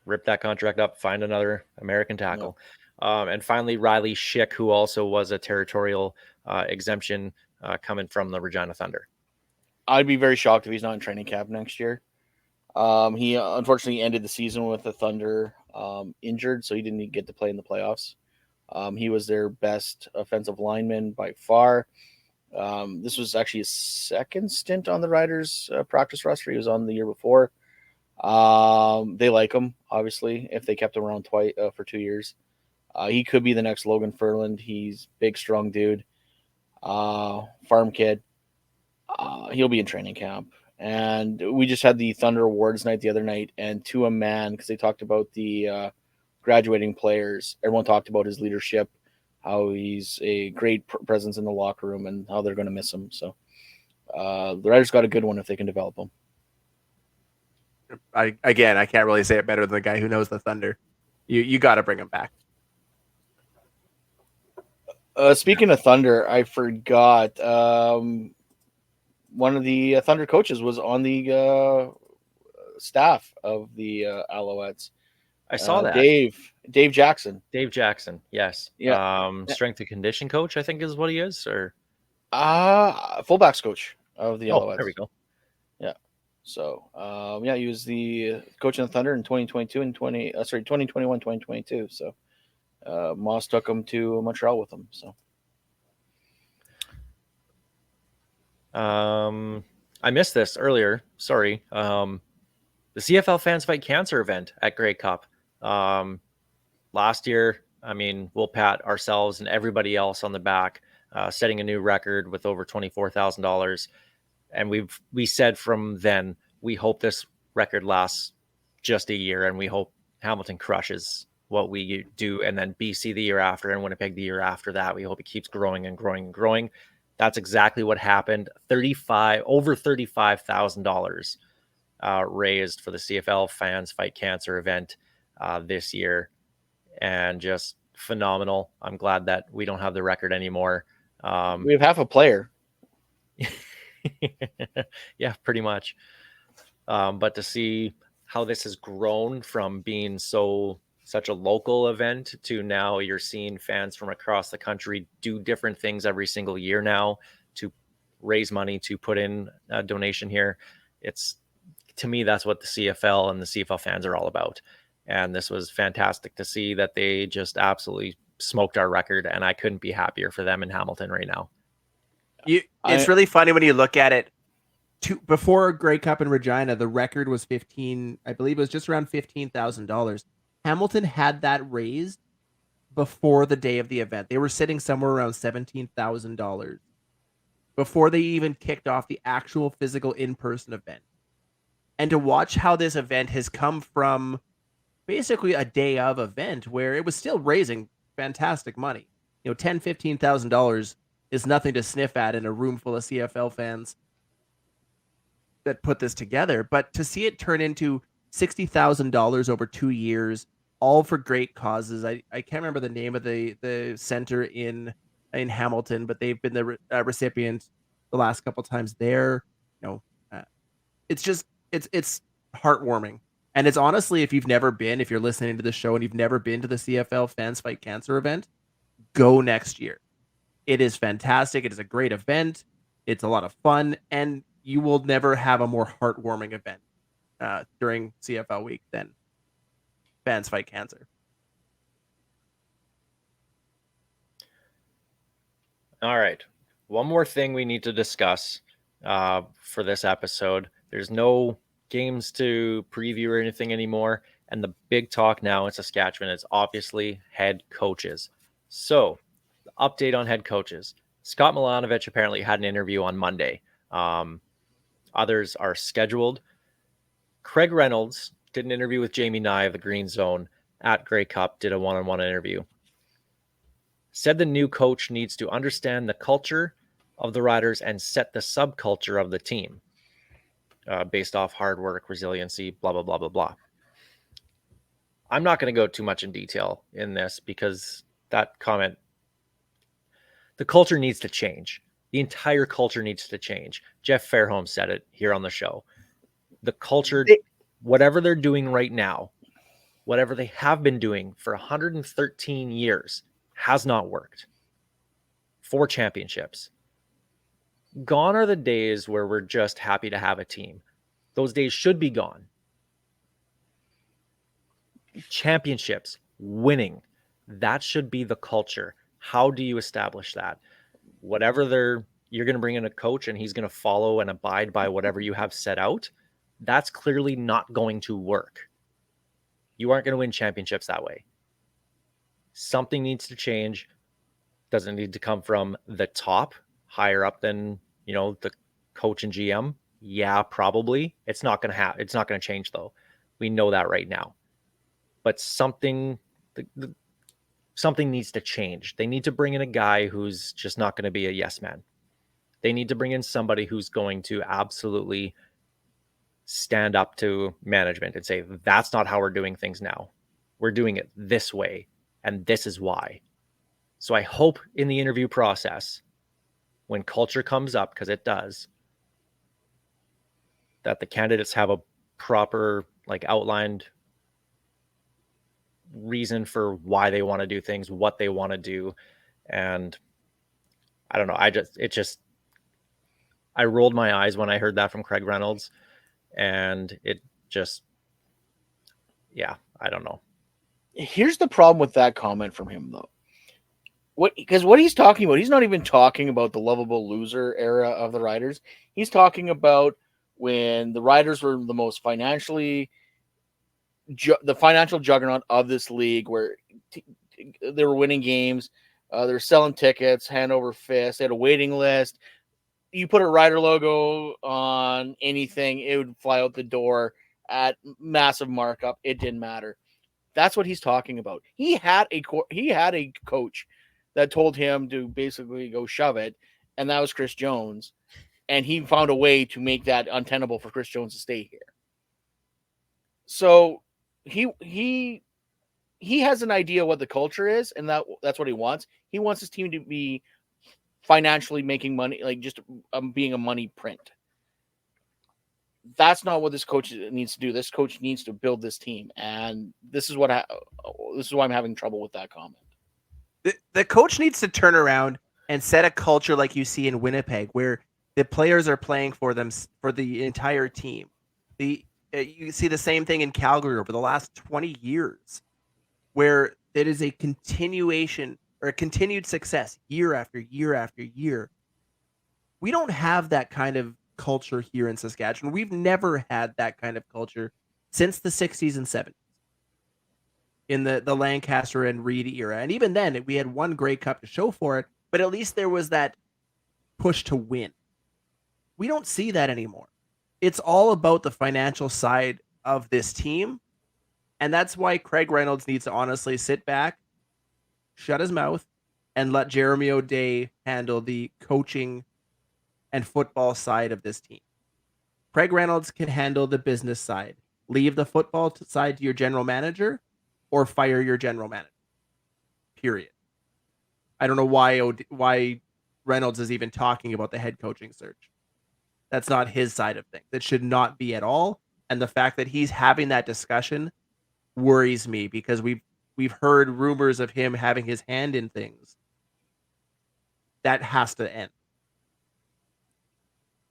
Rip that contract up, find another American tackle. And finally, Riley Schick, who also was a territorial exemption coming from the Regina Thunder. I'd be very shocked if he's not in training camp next year. He unfortunately ended the season with the Thunder injured, so he didn't get to play in the playoffs. He was their best offensive lineman by far. This was actually his second stint on the Riders practice roster. He was on the year before. They like him, obviously, if they kept him around twice for 2 years. He could be the next Logan Ferland. He's big, strong dude, farm kid. He'll be in training camp. And we just had the Thunder Awards night the other night, and to a man, because they talked about the graduating players, everyone talked about his leadership, how he's a great presence in the locker room, and how they're going to miss him. So the Riders got a good one if they can develop him. I can't really say it better than the guy who knows the Thunder. You got to bring him back. Speaking of Thunder, I forgot one of the Thunder coaches was on the staff of the Alouettes. I saw that. Dave Jackson. Dave Jackson, yes. Yeah. Strength and condition coach, I think is what he is, or fullbacks coach of the Alouettes. There we go. Yeah. So, he was the coach of the Thunder in 2022 and 2021, 2022. So, Moss took him to Montreal with him. So, I missed this earlier. Sorry. The CFL Fans Fight Cancer event at Grey Cup. Last year, I mean, we'll pat ourselves and everybody else on the back, setting a new record with over $24,000. And we said from then, we hope this record lasts just a year, and we hope Hamilton crushes what we do, and then BC the year after, and Winnipeg the year after that. We hope it keeps growing and growing and growing. That's exactly what happened. Over $35,000 raised for the CFL Fans Fight Cancer event this year, and just phenomenal. I'm glad that we don't have the record anymore. we have half a player. Yeah, pretty much. But to see how this has grown from being such a local event to now you're seeing fans from across the country do different things every single year now to raise money to put in a donation here. To me, that's what the CFL and the CFL fans are all about. And this was fantastic to see that they just absolutely smoked our record, and I couldn't be happier for them in Hamilton right now. It's really funny when you look at it. Before Grey Cup in Regina, the record was I believe it was just around $15,000. Hamilton had that raised before the day of the event. They were sitting somewhere around $17,000 before they even kicked off the actual physical in-person event. And to watch how this event has come from basically a day of event where it was still raising fantastic money. You know, $10,000-$15,000 is nothing to sniff at in a room full of CFL fans that put this together. But to see it turn into $60,000 over 2 years, all for great causes. I can't remember the name of the center in Hamilton, but they've been the recipient the last couple times there. You know, it's just it's heartwarming. And it's honestly, if you're listening to the show and you've never been to the CFL Fans Fight Cancer event, go next year. It is fantastic. It is a great event. It's a lot of fun, and you will never have a more heartwarming event during CFL week than Fans Fight Cancer. All right. One more thing we need to discuss for this episode. There's no games to preview or anything anymore. And the big talk now in Saskatchewan is obviously head coaches. So, the update on head coaches. Scott Milanovich apparently had an interview on Monday. Others are scheduled. Craig Reynolds did an interview with Jamie Nye of the Green Zone at Grey Cup, did a one-on-one interview. Said the new coach needs to understand the culture of the Riders and set the subculture of the team based off hard work, resiliency, blah, blah, blah, blah, blah. I'm not going to go too much in detail in this because that comment, the culture needs to change. The entire culture needs to change. Jeff Fairholm said it here on the show. The culture, whatever they're doing right now, whatever they have been doing for 113 years, has not worked. 4 championships. Gone are the days where we're just happy to have a team. Those days should be gone. Championships, winning, that should be the culture. How do you establish that? Whatever you're going to bring in a coach and he's going to follow and abide by whatever you have set out. That's clearly not going to work. You aren't going to win championships that way. Something needs to change. Doesn't need to come from the top, higher up than, the coach and GM. Yeah, probably. It's not going to change though. We know that right now. But something needs to change. They need to bring in a guy who's just not going to be a yes man. They need to bring in somebody who's going to absolutely stand up to management and say, that's not how we're doing things now. We're doing it this way, and this is why. So I hope in the interview process, when culture comes up, because it does, that the candidates have a proper, outlined reason for why they want to do things, what they want to do. And I don't know. I rolled my eyes when I heard that from Craig Reynolds, and it just, I don't know. Here's the problem with that comment from him, though. Because what he's talking about, he's not even talking about the lovable loser era of the Riders. He's talking about when the Riders were the most financially, the financial juggernaut of this league, where they were winning games, they're selling tickets, hand over fist. They had a waiting list. You put a Rider logo on anything, it would fly out the door at massive markup. It didn't matter. That's what he's talking about. He had a coach that told him to basically go shove it, and that was Chris Jones. And he found a way to make that untenable for Chris Jones to stay here. So he has an idea what the culture is, and that's what he wants. He wants his team to be financially making money, just being a money print. That's not what this coach needs to do. This coach needs to build this team, and this is why I'm having trouble with that comment. The coach needs to turn around and set a culture like you see in Winnipeg, where the players are playing for the entire team. You see the same thing in Calgary over the last 20 years, where it is a continuation or a continued success year after year after year. We don't have that kind of culture here in Saskatchewan. We've never had that kind of culture since the 60s and 70s in the Lancaster and Reed era. And even then, we had one Grey Cup to show for it, but at least there was that push to win. We don't see that anymore. It's all about the financial side of this team. And that's why Craig Reynolds needs to honestly sit back, shut his mouth, and let Jeremy O'Day handle the coaching and football side of this team. Craig Reynolds can handle the business side. Leave the football side to your general manager or fire your general manager. Period. I don't know why Reynolds is even talking about the head coaching search. That's not his side of things. That should not be at all. And the fact that he's having that discussion worries me because we've heard rumors of him having his hand in things. That has to end.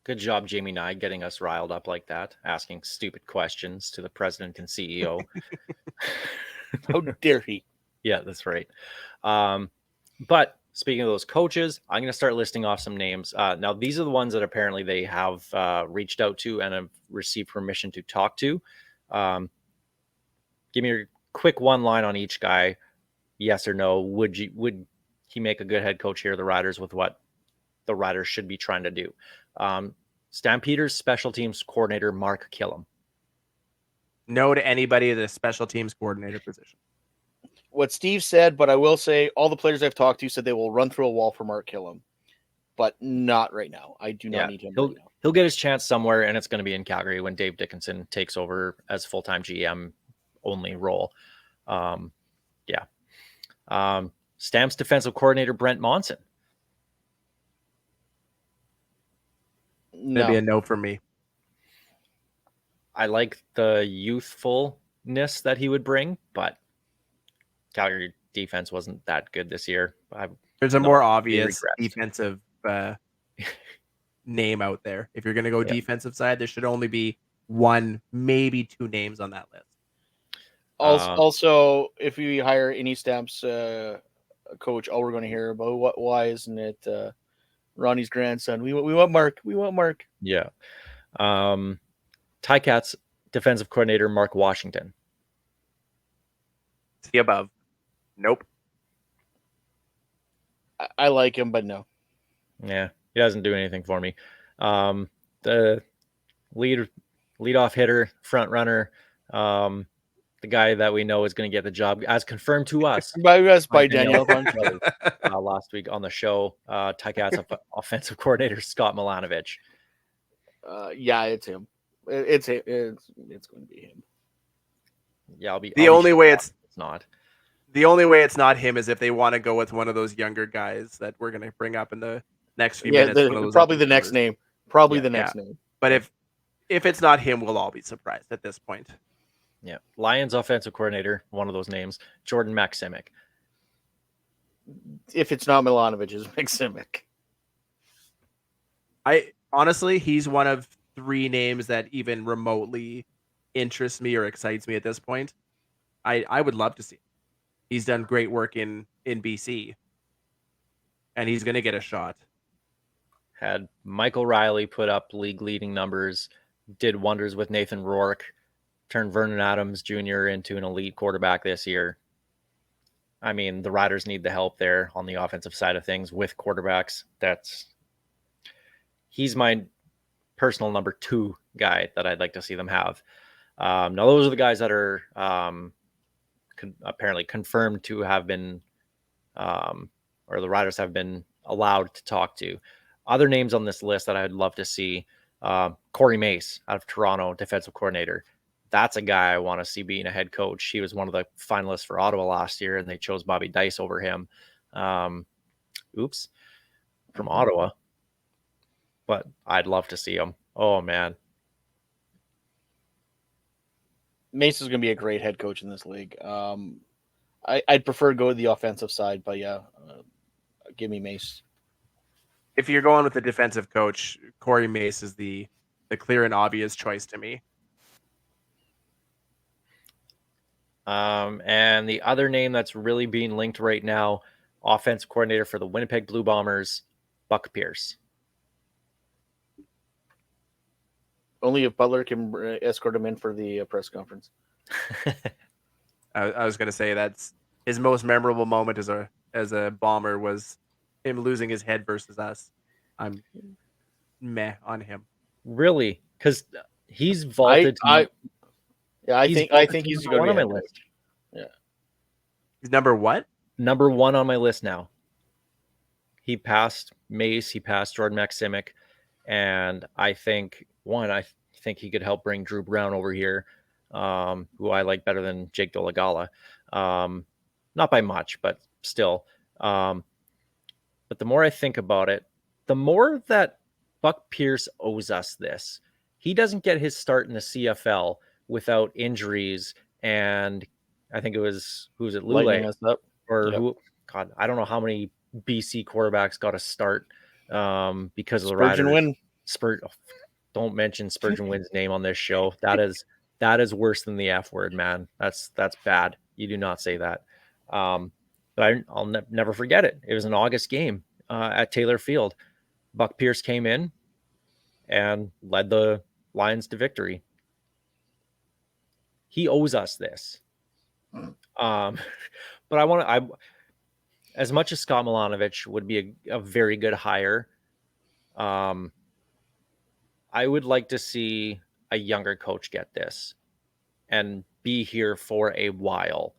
Good job, Jamie Nye, getting us riled up like that, asking stupid questions to the president and CEO. How dare he? Yeah, that's right. But speaking of those coaches, I'm going to start listing off some names. Now, these are the ones that apparently they have reached out to and have received permission to talk to. Give me a quick one line on each guy. Yes or no. Would he make a good head coach here? The Riders with what the Riders should be trying to do. Stampeders special teams coordinator Mark Killam. No to anybody at the special teams coordinator position. What Steve said, but I will say all the players I've talked to said they will run through a wall for Mark Killam, but not right now. I do not need him right now. He'll get his chance somewhere, and it's going to be in Calgary when Dave Dickinson takes over as full-time GM only role. Stamps defensive coordinator Brent Monson. That'd be a no for me. I like the youthfulness that he would bring, but Calgary defense wasn't that good this year. There's a more obvious defensive name out there. If you're going to go defensive side, there should only be one, maybe two names on that list. Also, if we hire any Stamps coach, all we're going to hear about why isn't it Ronnie's grandson? We want Mark. We want Mark. Yeah. Ticats defensive coordinator Mark Washington. See above. Nope. I like him, but no. Yeah, he doesn't do anything for me. The leadoff hitter, front runner, the guy that we know is going to get the job, as confirmed to us by Danielle last week on the show. Ticats offensive coordinator Scott Milanovic. Yeah, it's him. It's going to be him. Yeah, I'll be the only way it's not. The only way it's not him is if they want to go with one of those younger guys that we're going to bring up in the next few minutes. Probably the next name. The next name. But if it's not him, we'll all be surprised at this point. Yeah. Lions offensive coordinator, one of those names, Jordan Maksimic. If it's not Milanovic, it's Maksimic. Honestly, he's one of three names that even remotely interests me or excites me at this point. I would love to see him. He's done great work in BC, and he's going to get a shot. Had Michael Riley put up league-leading numbers, did wonders with Nathan Rourke, turned Vernon Adams Jr. into an elite quarterback this year. I mean, the Riders need the help there on the offensive side of things with quarterbacks. He's my personal number 2 guy that I'd like to see them have. Now, those are the guys that are apparently confirmed to have been, or the Riders have been allowed to talk to. Other names on this list that I'd love to see, Corey Mace out of Toronto, defensive coordinator. That's a guy I want to see being a head coach. He was one of the finalists for Ottawa last year, and they chose Bobby Dice over him. From Ottawa. But I'd love to see him. Oh, man. Mace is going to be a great head coach in this league. I'd prefer to go to the offensive side, but yeah, give me Mace. If you're going with the defensive coach, Corey Mace is the clear and obvious choice to me. And the other name that's really being linked right now, offensive coordinator for the Winnipeg Blue Bombers, Buck Pierce. Only if Butler can escort him in for the press conference. I was going to say that's his most memorable moment as a Bomber was him losing his head versus us. I'm meh on him. Really? Because he's vaulted. Yeah, I He's think he's number going one to on be my head list. coach. He's number what? Number one on my list now. He passed Mace. He passed Jordan Maximic. And I think, I think he could help bring Drew Brown over here, who I like better than Jake Dolagala. Not by much, but still. But the more I think about it, the more that Buck Pierce owes us this. He doesn't get his start in the CFL without injuries. And I think it was, who was it, Lightning Lule? us up. Or Yep. who? God, I don't know how many BC quarterbacks got a start because of the Spurgeon Riders. win. Don't mention Spurgeon Wynn's name on this show. That is worse than the F word, man. That's bad. You do not say that. But I'll never forget it. It was an August game at Taylor Field. Buck Pierce came in and led the Lions to victory. He owes us this. But as much as Scott Milanovic would be a very good hire, I would like to see a younger coach get this and be here for a while.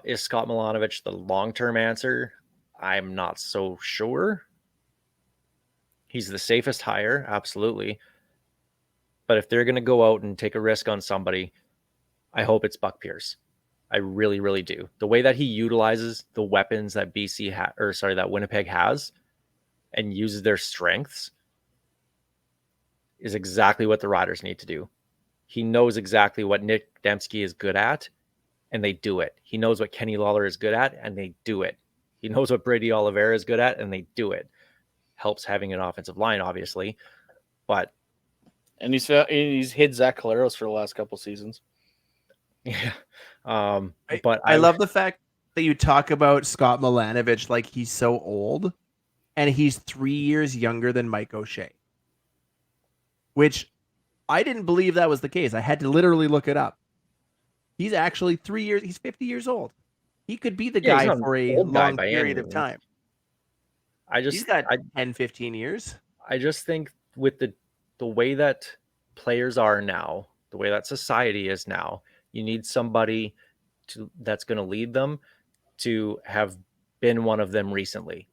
Is Scott Milanovic the long-term answer? I'm not so sure. He's the safest hire, absolutely. But if they're going to go out and take a risk on somebody, I hope it's Buck Pierce. I really, really do. The way that he utilizes the weapons that that Winnipeg has and uses their strengths is exactly what the Riders need to do. He knows exactly what Nick Dembski is good at, and they do it. He knows what Kenny Lawler is good at, and they do it. He knows what Brady Oliveira is good at, and they do it. Helps having an offensive line, obviously, but And he's hid Zach Caleros for the last couple seasons. yeah. But I love the fact that you talk about Scott Milanovic like he's so old, and he's 3 years younger than Mike O'Shea, which I didn't believe that was the case. I had to literally look it up. He's actually 3 years. He's 50 years old. He could be the Yeah, he's guy not for an a old guy long by any period of means. time. I He's got 10, 15 years. I just think with the way that players are now, the way that society is now, you need somebody that's going to lead them to have been one of them recently.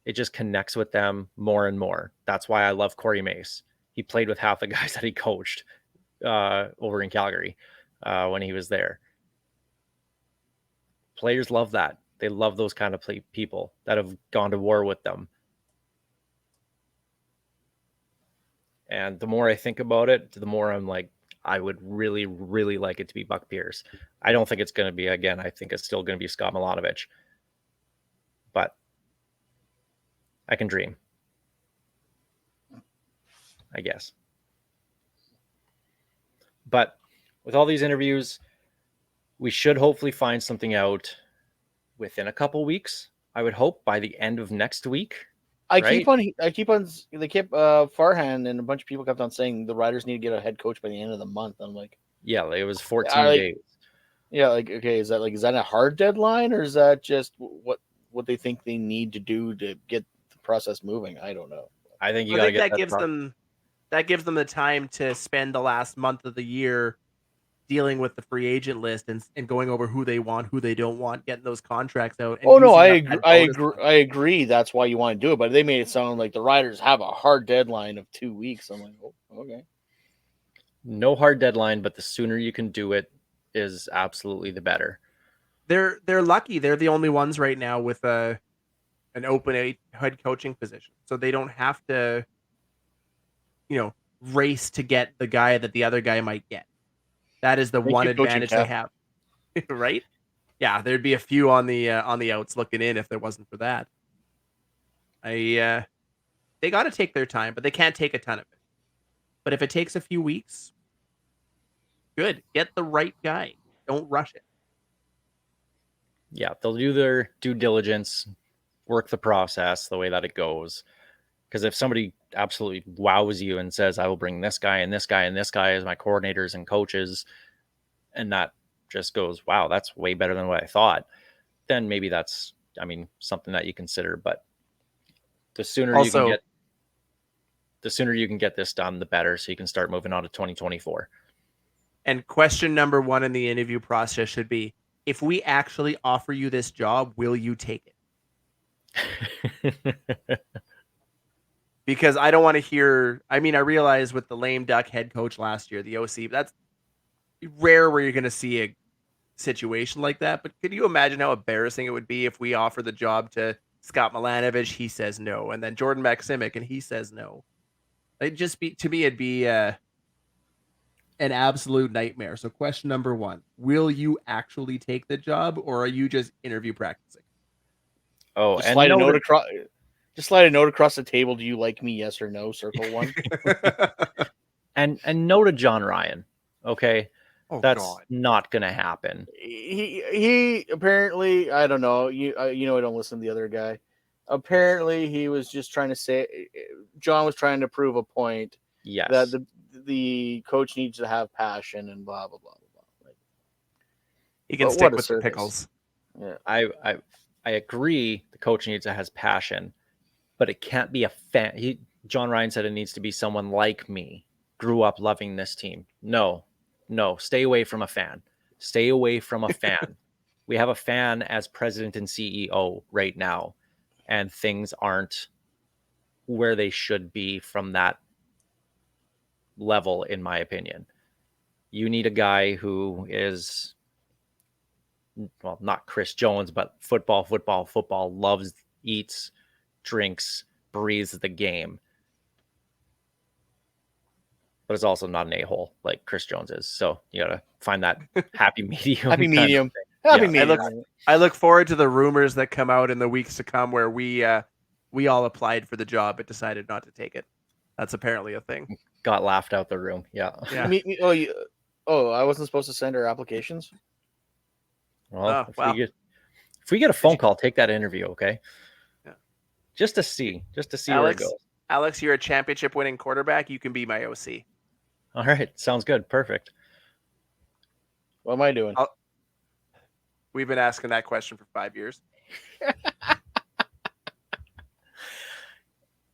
It just connects with them more and more. That's why I love Corey Mace. He played with half the guys that he coached over in Calgary when he was there. Players love that. They love those kind of people that have gone to war with them. And the more I think about it, the more I'm like, I would really, really like it to be Buck Pierce. I don't think it's going to be, again, I think it's still going to be Scott Milanovic. But I can dream, I guess. But with all these interviews, we should hopefully find something out within a couple weeks. I would hope by the end of next week. They kept Farhan and a bunch of people kept on saying the Riders need to get a head coach by the end of the month. I'm like, yeah, it was 14 days. Yeah, like, okay, is that a hard deadline, or is that just what they think they need to do to get the process moving? I don't know. I think you got to get that gives them the time to spend the last month of the year dealing with the free agent list and going over who they want, who they don't want, getting those contracts out. And I agree. That's why you want to do it, but they made it sound like the Riders have a hard deadline of 2 weeks. I'm like, oh, okay. No hard deadline, but the sooner you can do it is absolutely the better. They're lucky. They're the only ones right now with an open head coaching position, so they don't have to, race to get the guy that the other guy might get. That is the one advantage they have, right? Yeah, there'd be a few on the outs looking in if there wasn't for that. They got to take their time, but they can't take a ton of it. But if it takes a few weeks, good. Get the right guy. Don't rush it. Yeah, they'll do their due diligence, work the process the way that it goes. Because if somebody absolutely wows you and says, I will bring this guy and this guy and this guy as my coordinators and coaches, and that just goes, wow, that's way better than what I thought, then maybe that's, something that you consider. But the sooner you can get this done, the better, so you can start moving on to 2024. And question number one in the interview process should be, if we actually offer you this job, will you take it? Because I don't want to hear, I mean, I realize with the lame duck head coach last year, the OC, that's rare where you're going to see a situation like that. But could you imagine how embarrassing it would be if we offer the job to Scott Milanovic, he says no, and then Jordan Maksimic, and he says no? It'd just be, to me, it'd be an absolute nightmare. So question number one, will you actually take the job, or are you just interview practicing? Oh, Just and slide a note noted, across. Just slide a note across the table. Do you like me? Yes or no? Circle one. and no to John Ryan. Okay, Oh, that's God. not gonna happen. He apparently, I don't know. I don't listen to the other guy. Apparently, he was just trying to say, John was trying to prove a point Yes, that the coach needs to have passion and blah blah blah blah blah. Like, He can But stick what a with the circus. pickles. yeah. I agree. The coach needs to has passion, but it can't be a fan. John Ryan said it needs to be someone like me, grew up loving this team. No, stay away from a fan. Stay away from a fan. We have a fan as president and CEO right now, and things aren't where they should be from that level, in my opinion. You need a guy who is, well, not Chris Jones, but football, loves, eats, drinks, breathes the game. But it's also not an a-hole like Chris Jones is. So you got to find that happy medium. Happy kind of medium. thing. Happy Yeah. medium. I look forward to the rumors that come out in the weeks to come where we all applied for the job but decided not to take it. That's apparently a thing. Got laughed out the room. Yeah. Yeah. I wasn't supposed to send our applications. Well, Oh, if, wow. we get a phone call, take that interview, okay? Yeah. Just to see where it Alex, goes. Alex, you're a championship winning quarterback. You can be my OC. All right, sounds good. Perfect. What am I doing? We've been asking that question for 5 years.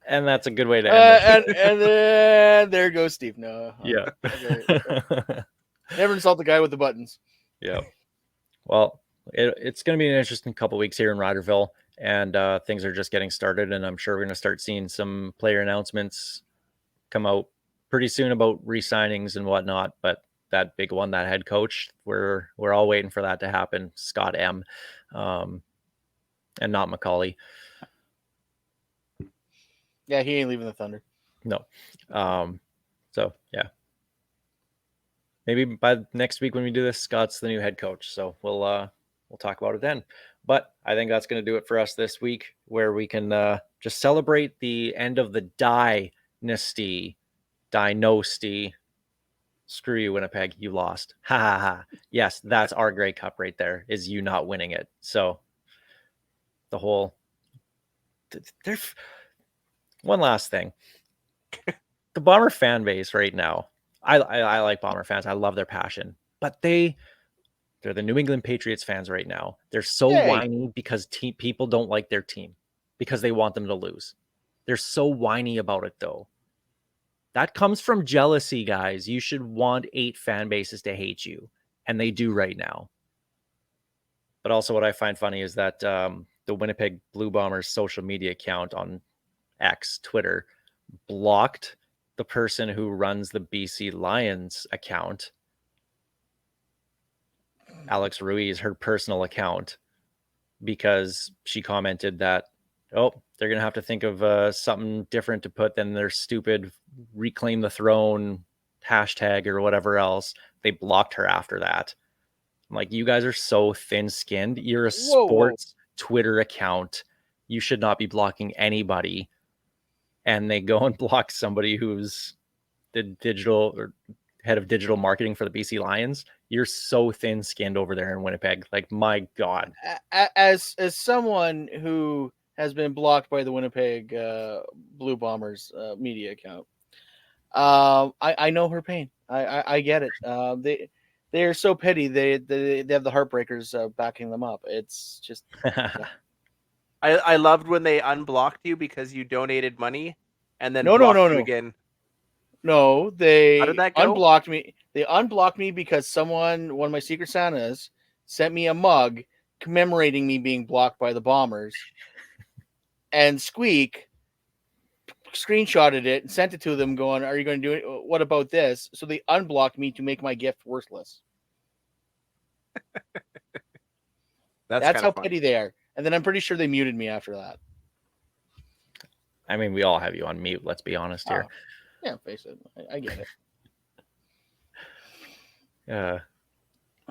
And that's a good way to end it. And then there goes Steve. No. Yeah. Okay. Never insult the guy with the buttons. Yeah. Well, it's going to be an interesting couple weeks here in Ryderville, and things are just getting started. And I'm sure we're going to start seeing some player announcements come out pretty soon about re-signings and whatnot. But that big one, that head coach, we're all waiting for that to happen. Scott M, and not McCauley. Yeah, he ain't leaving the Thunder. No. So yeah. Maybe by next week when we do this, Scott's the new head coach. So we'll talk about it then. But I think that's going to do it for us this week, where we can just celebrate the end of the dynasty. Screw you, Winnipeg. You lost. Ha ha ha. Yes, that's our Grey Cup right there, is you not winning it. So the whole one last thing. The Bomber fan base right now, I like Bomber fans. I love their passion, but they're the New England Patriots fans right now. They're so whiny because people don't like their team because they want them to lose. They're so whiny about it, though. That comes from jealousy, guys. You should want 8 fan bases to hate you, and they do right now. But also what I find funny is that the Winnipeg Blue Bombers social media account on X, Twitter, blocked the person who runs the BC Lions account, Alex Ruiz, her personal account, because she commented that, they're going to have to think of something different to put than their stupid reclaim the throne hashtag or whatever else. They blocked her after that. I'm like, you guys are so thin-skinned. You're a sports Twitter account. You should not be blocking anybody. And they go and block somebody who's the digital or head of digital marketing for the BC Lions. You're so thin-skinned over there in Winnipeg. Like, my God. As someone who has been blocked by the Winnipeg Blue Bombers media account, I know her pain. I get it. They are so petty. They have the heartbreakers backing them up. It's just. Yeah. I loved when they unblocked you because you donated money, and then No. again. No, they How did that go? unblocked me. They unblocked me because one of my Secret Santas, sent me a mug commemorating me being blocked by the Bombers. And Squeak screenshotted it and sent it to them going, "Are you going to do it? What about this?" So they unblocked me to make my gift worthless. That's how petty they are. And then I'm pretty sure they muted me after that. I mean, we all have you on mute. Let's be honest here. Yeah, face it. I get it.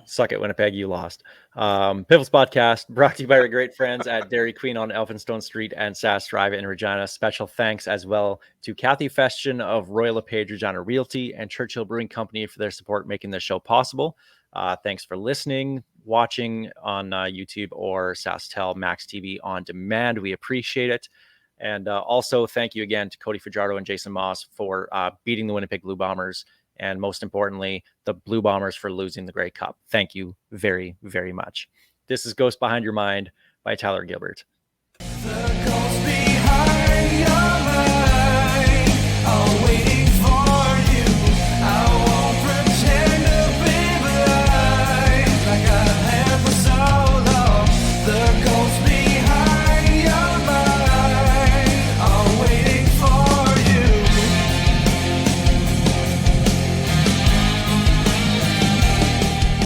Suck it, Winnipeg. You lost. Piffles Podcast brought to you by our great friends at Dairy Queen on Elphinstone Street and Sass Drive in Regina. Special thanks as well to Kathy Festian of Royal LePage Regina Realty and Churchill Brewing Company for their support making this show possible. Thanks for listening, watching on YouTube or SaskTel Max TV on demand. We appreciate it. And also thank you again to Cody Fajardo and Jason Moss for beating the Winnipeg Blue Bombers. And most importantly, the Blue Bombers for losing the Grey Cup. Thank you very, very much. This is Ghost Behind Your Mind by Tyler Gilbert. The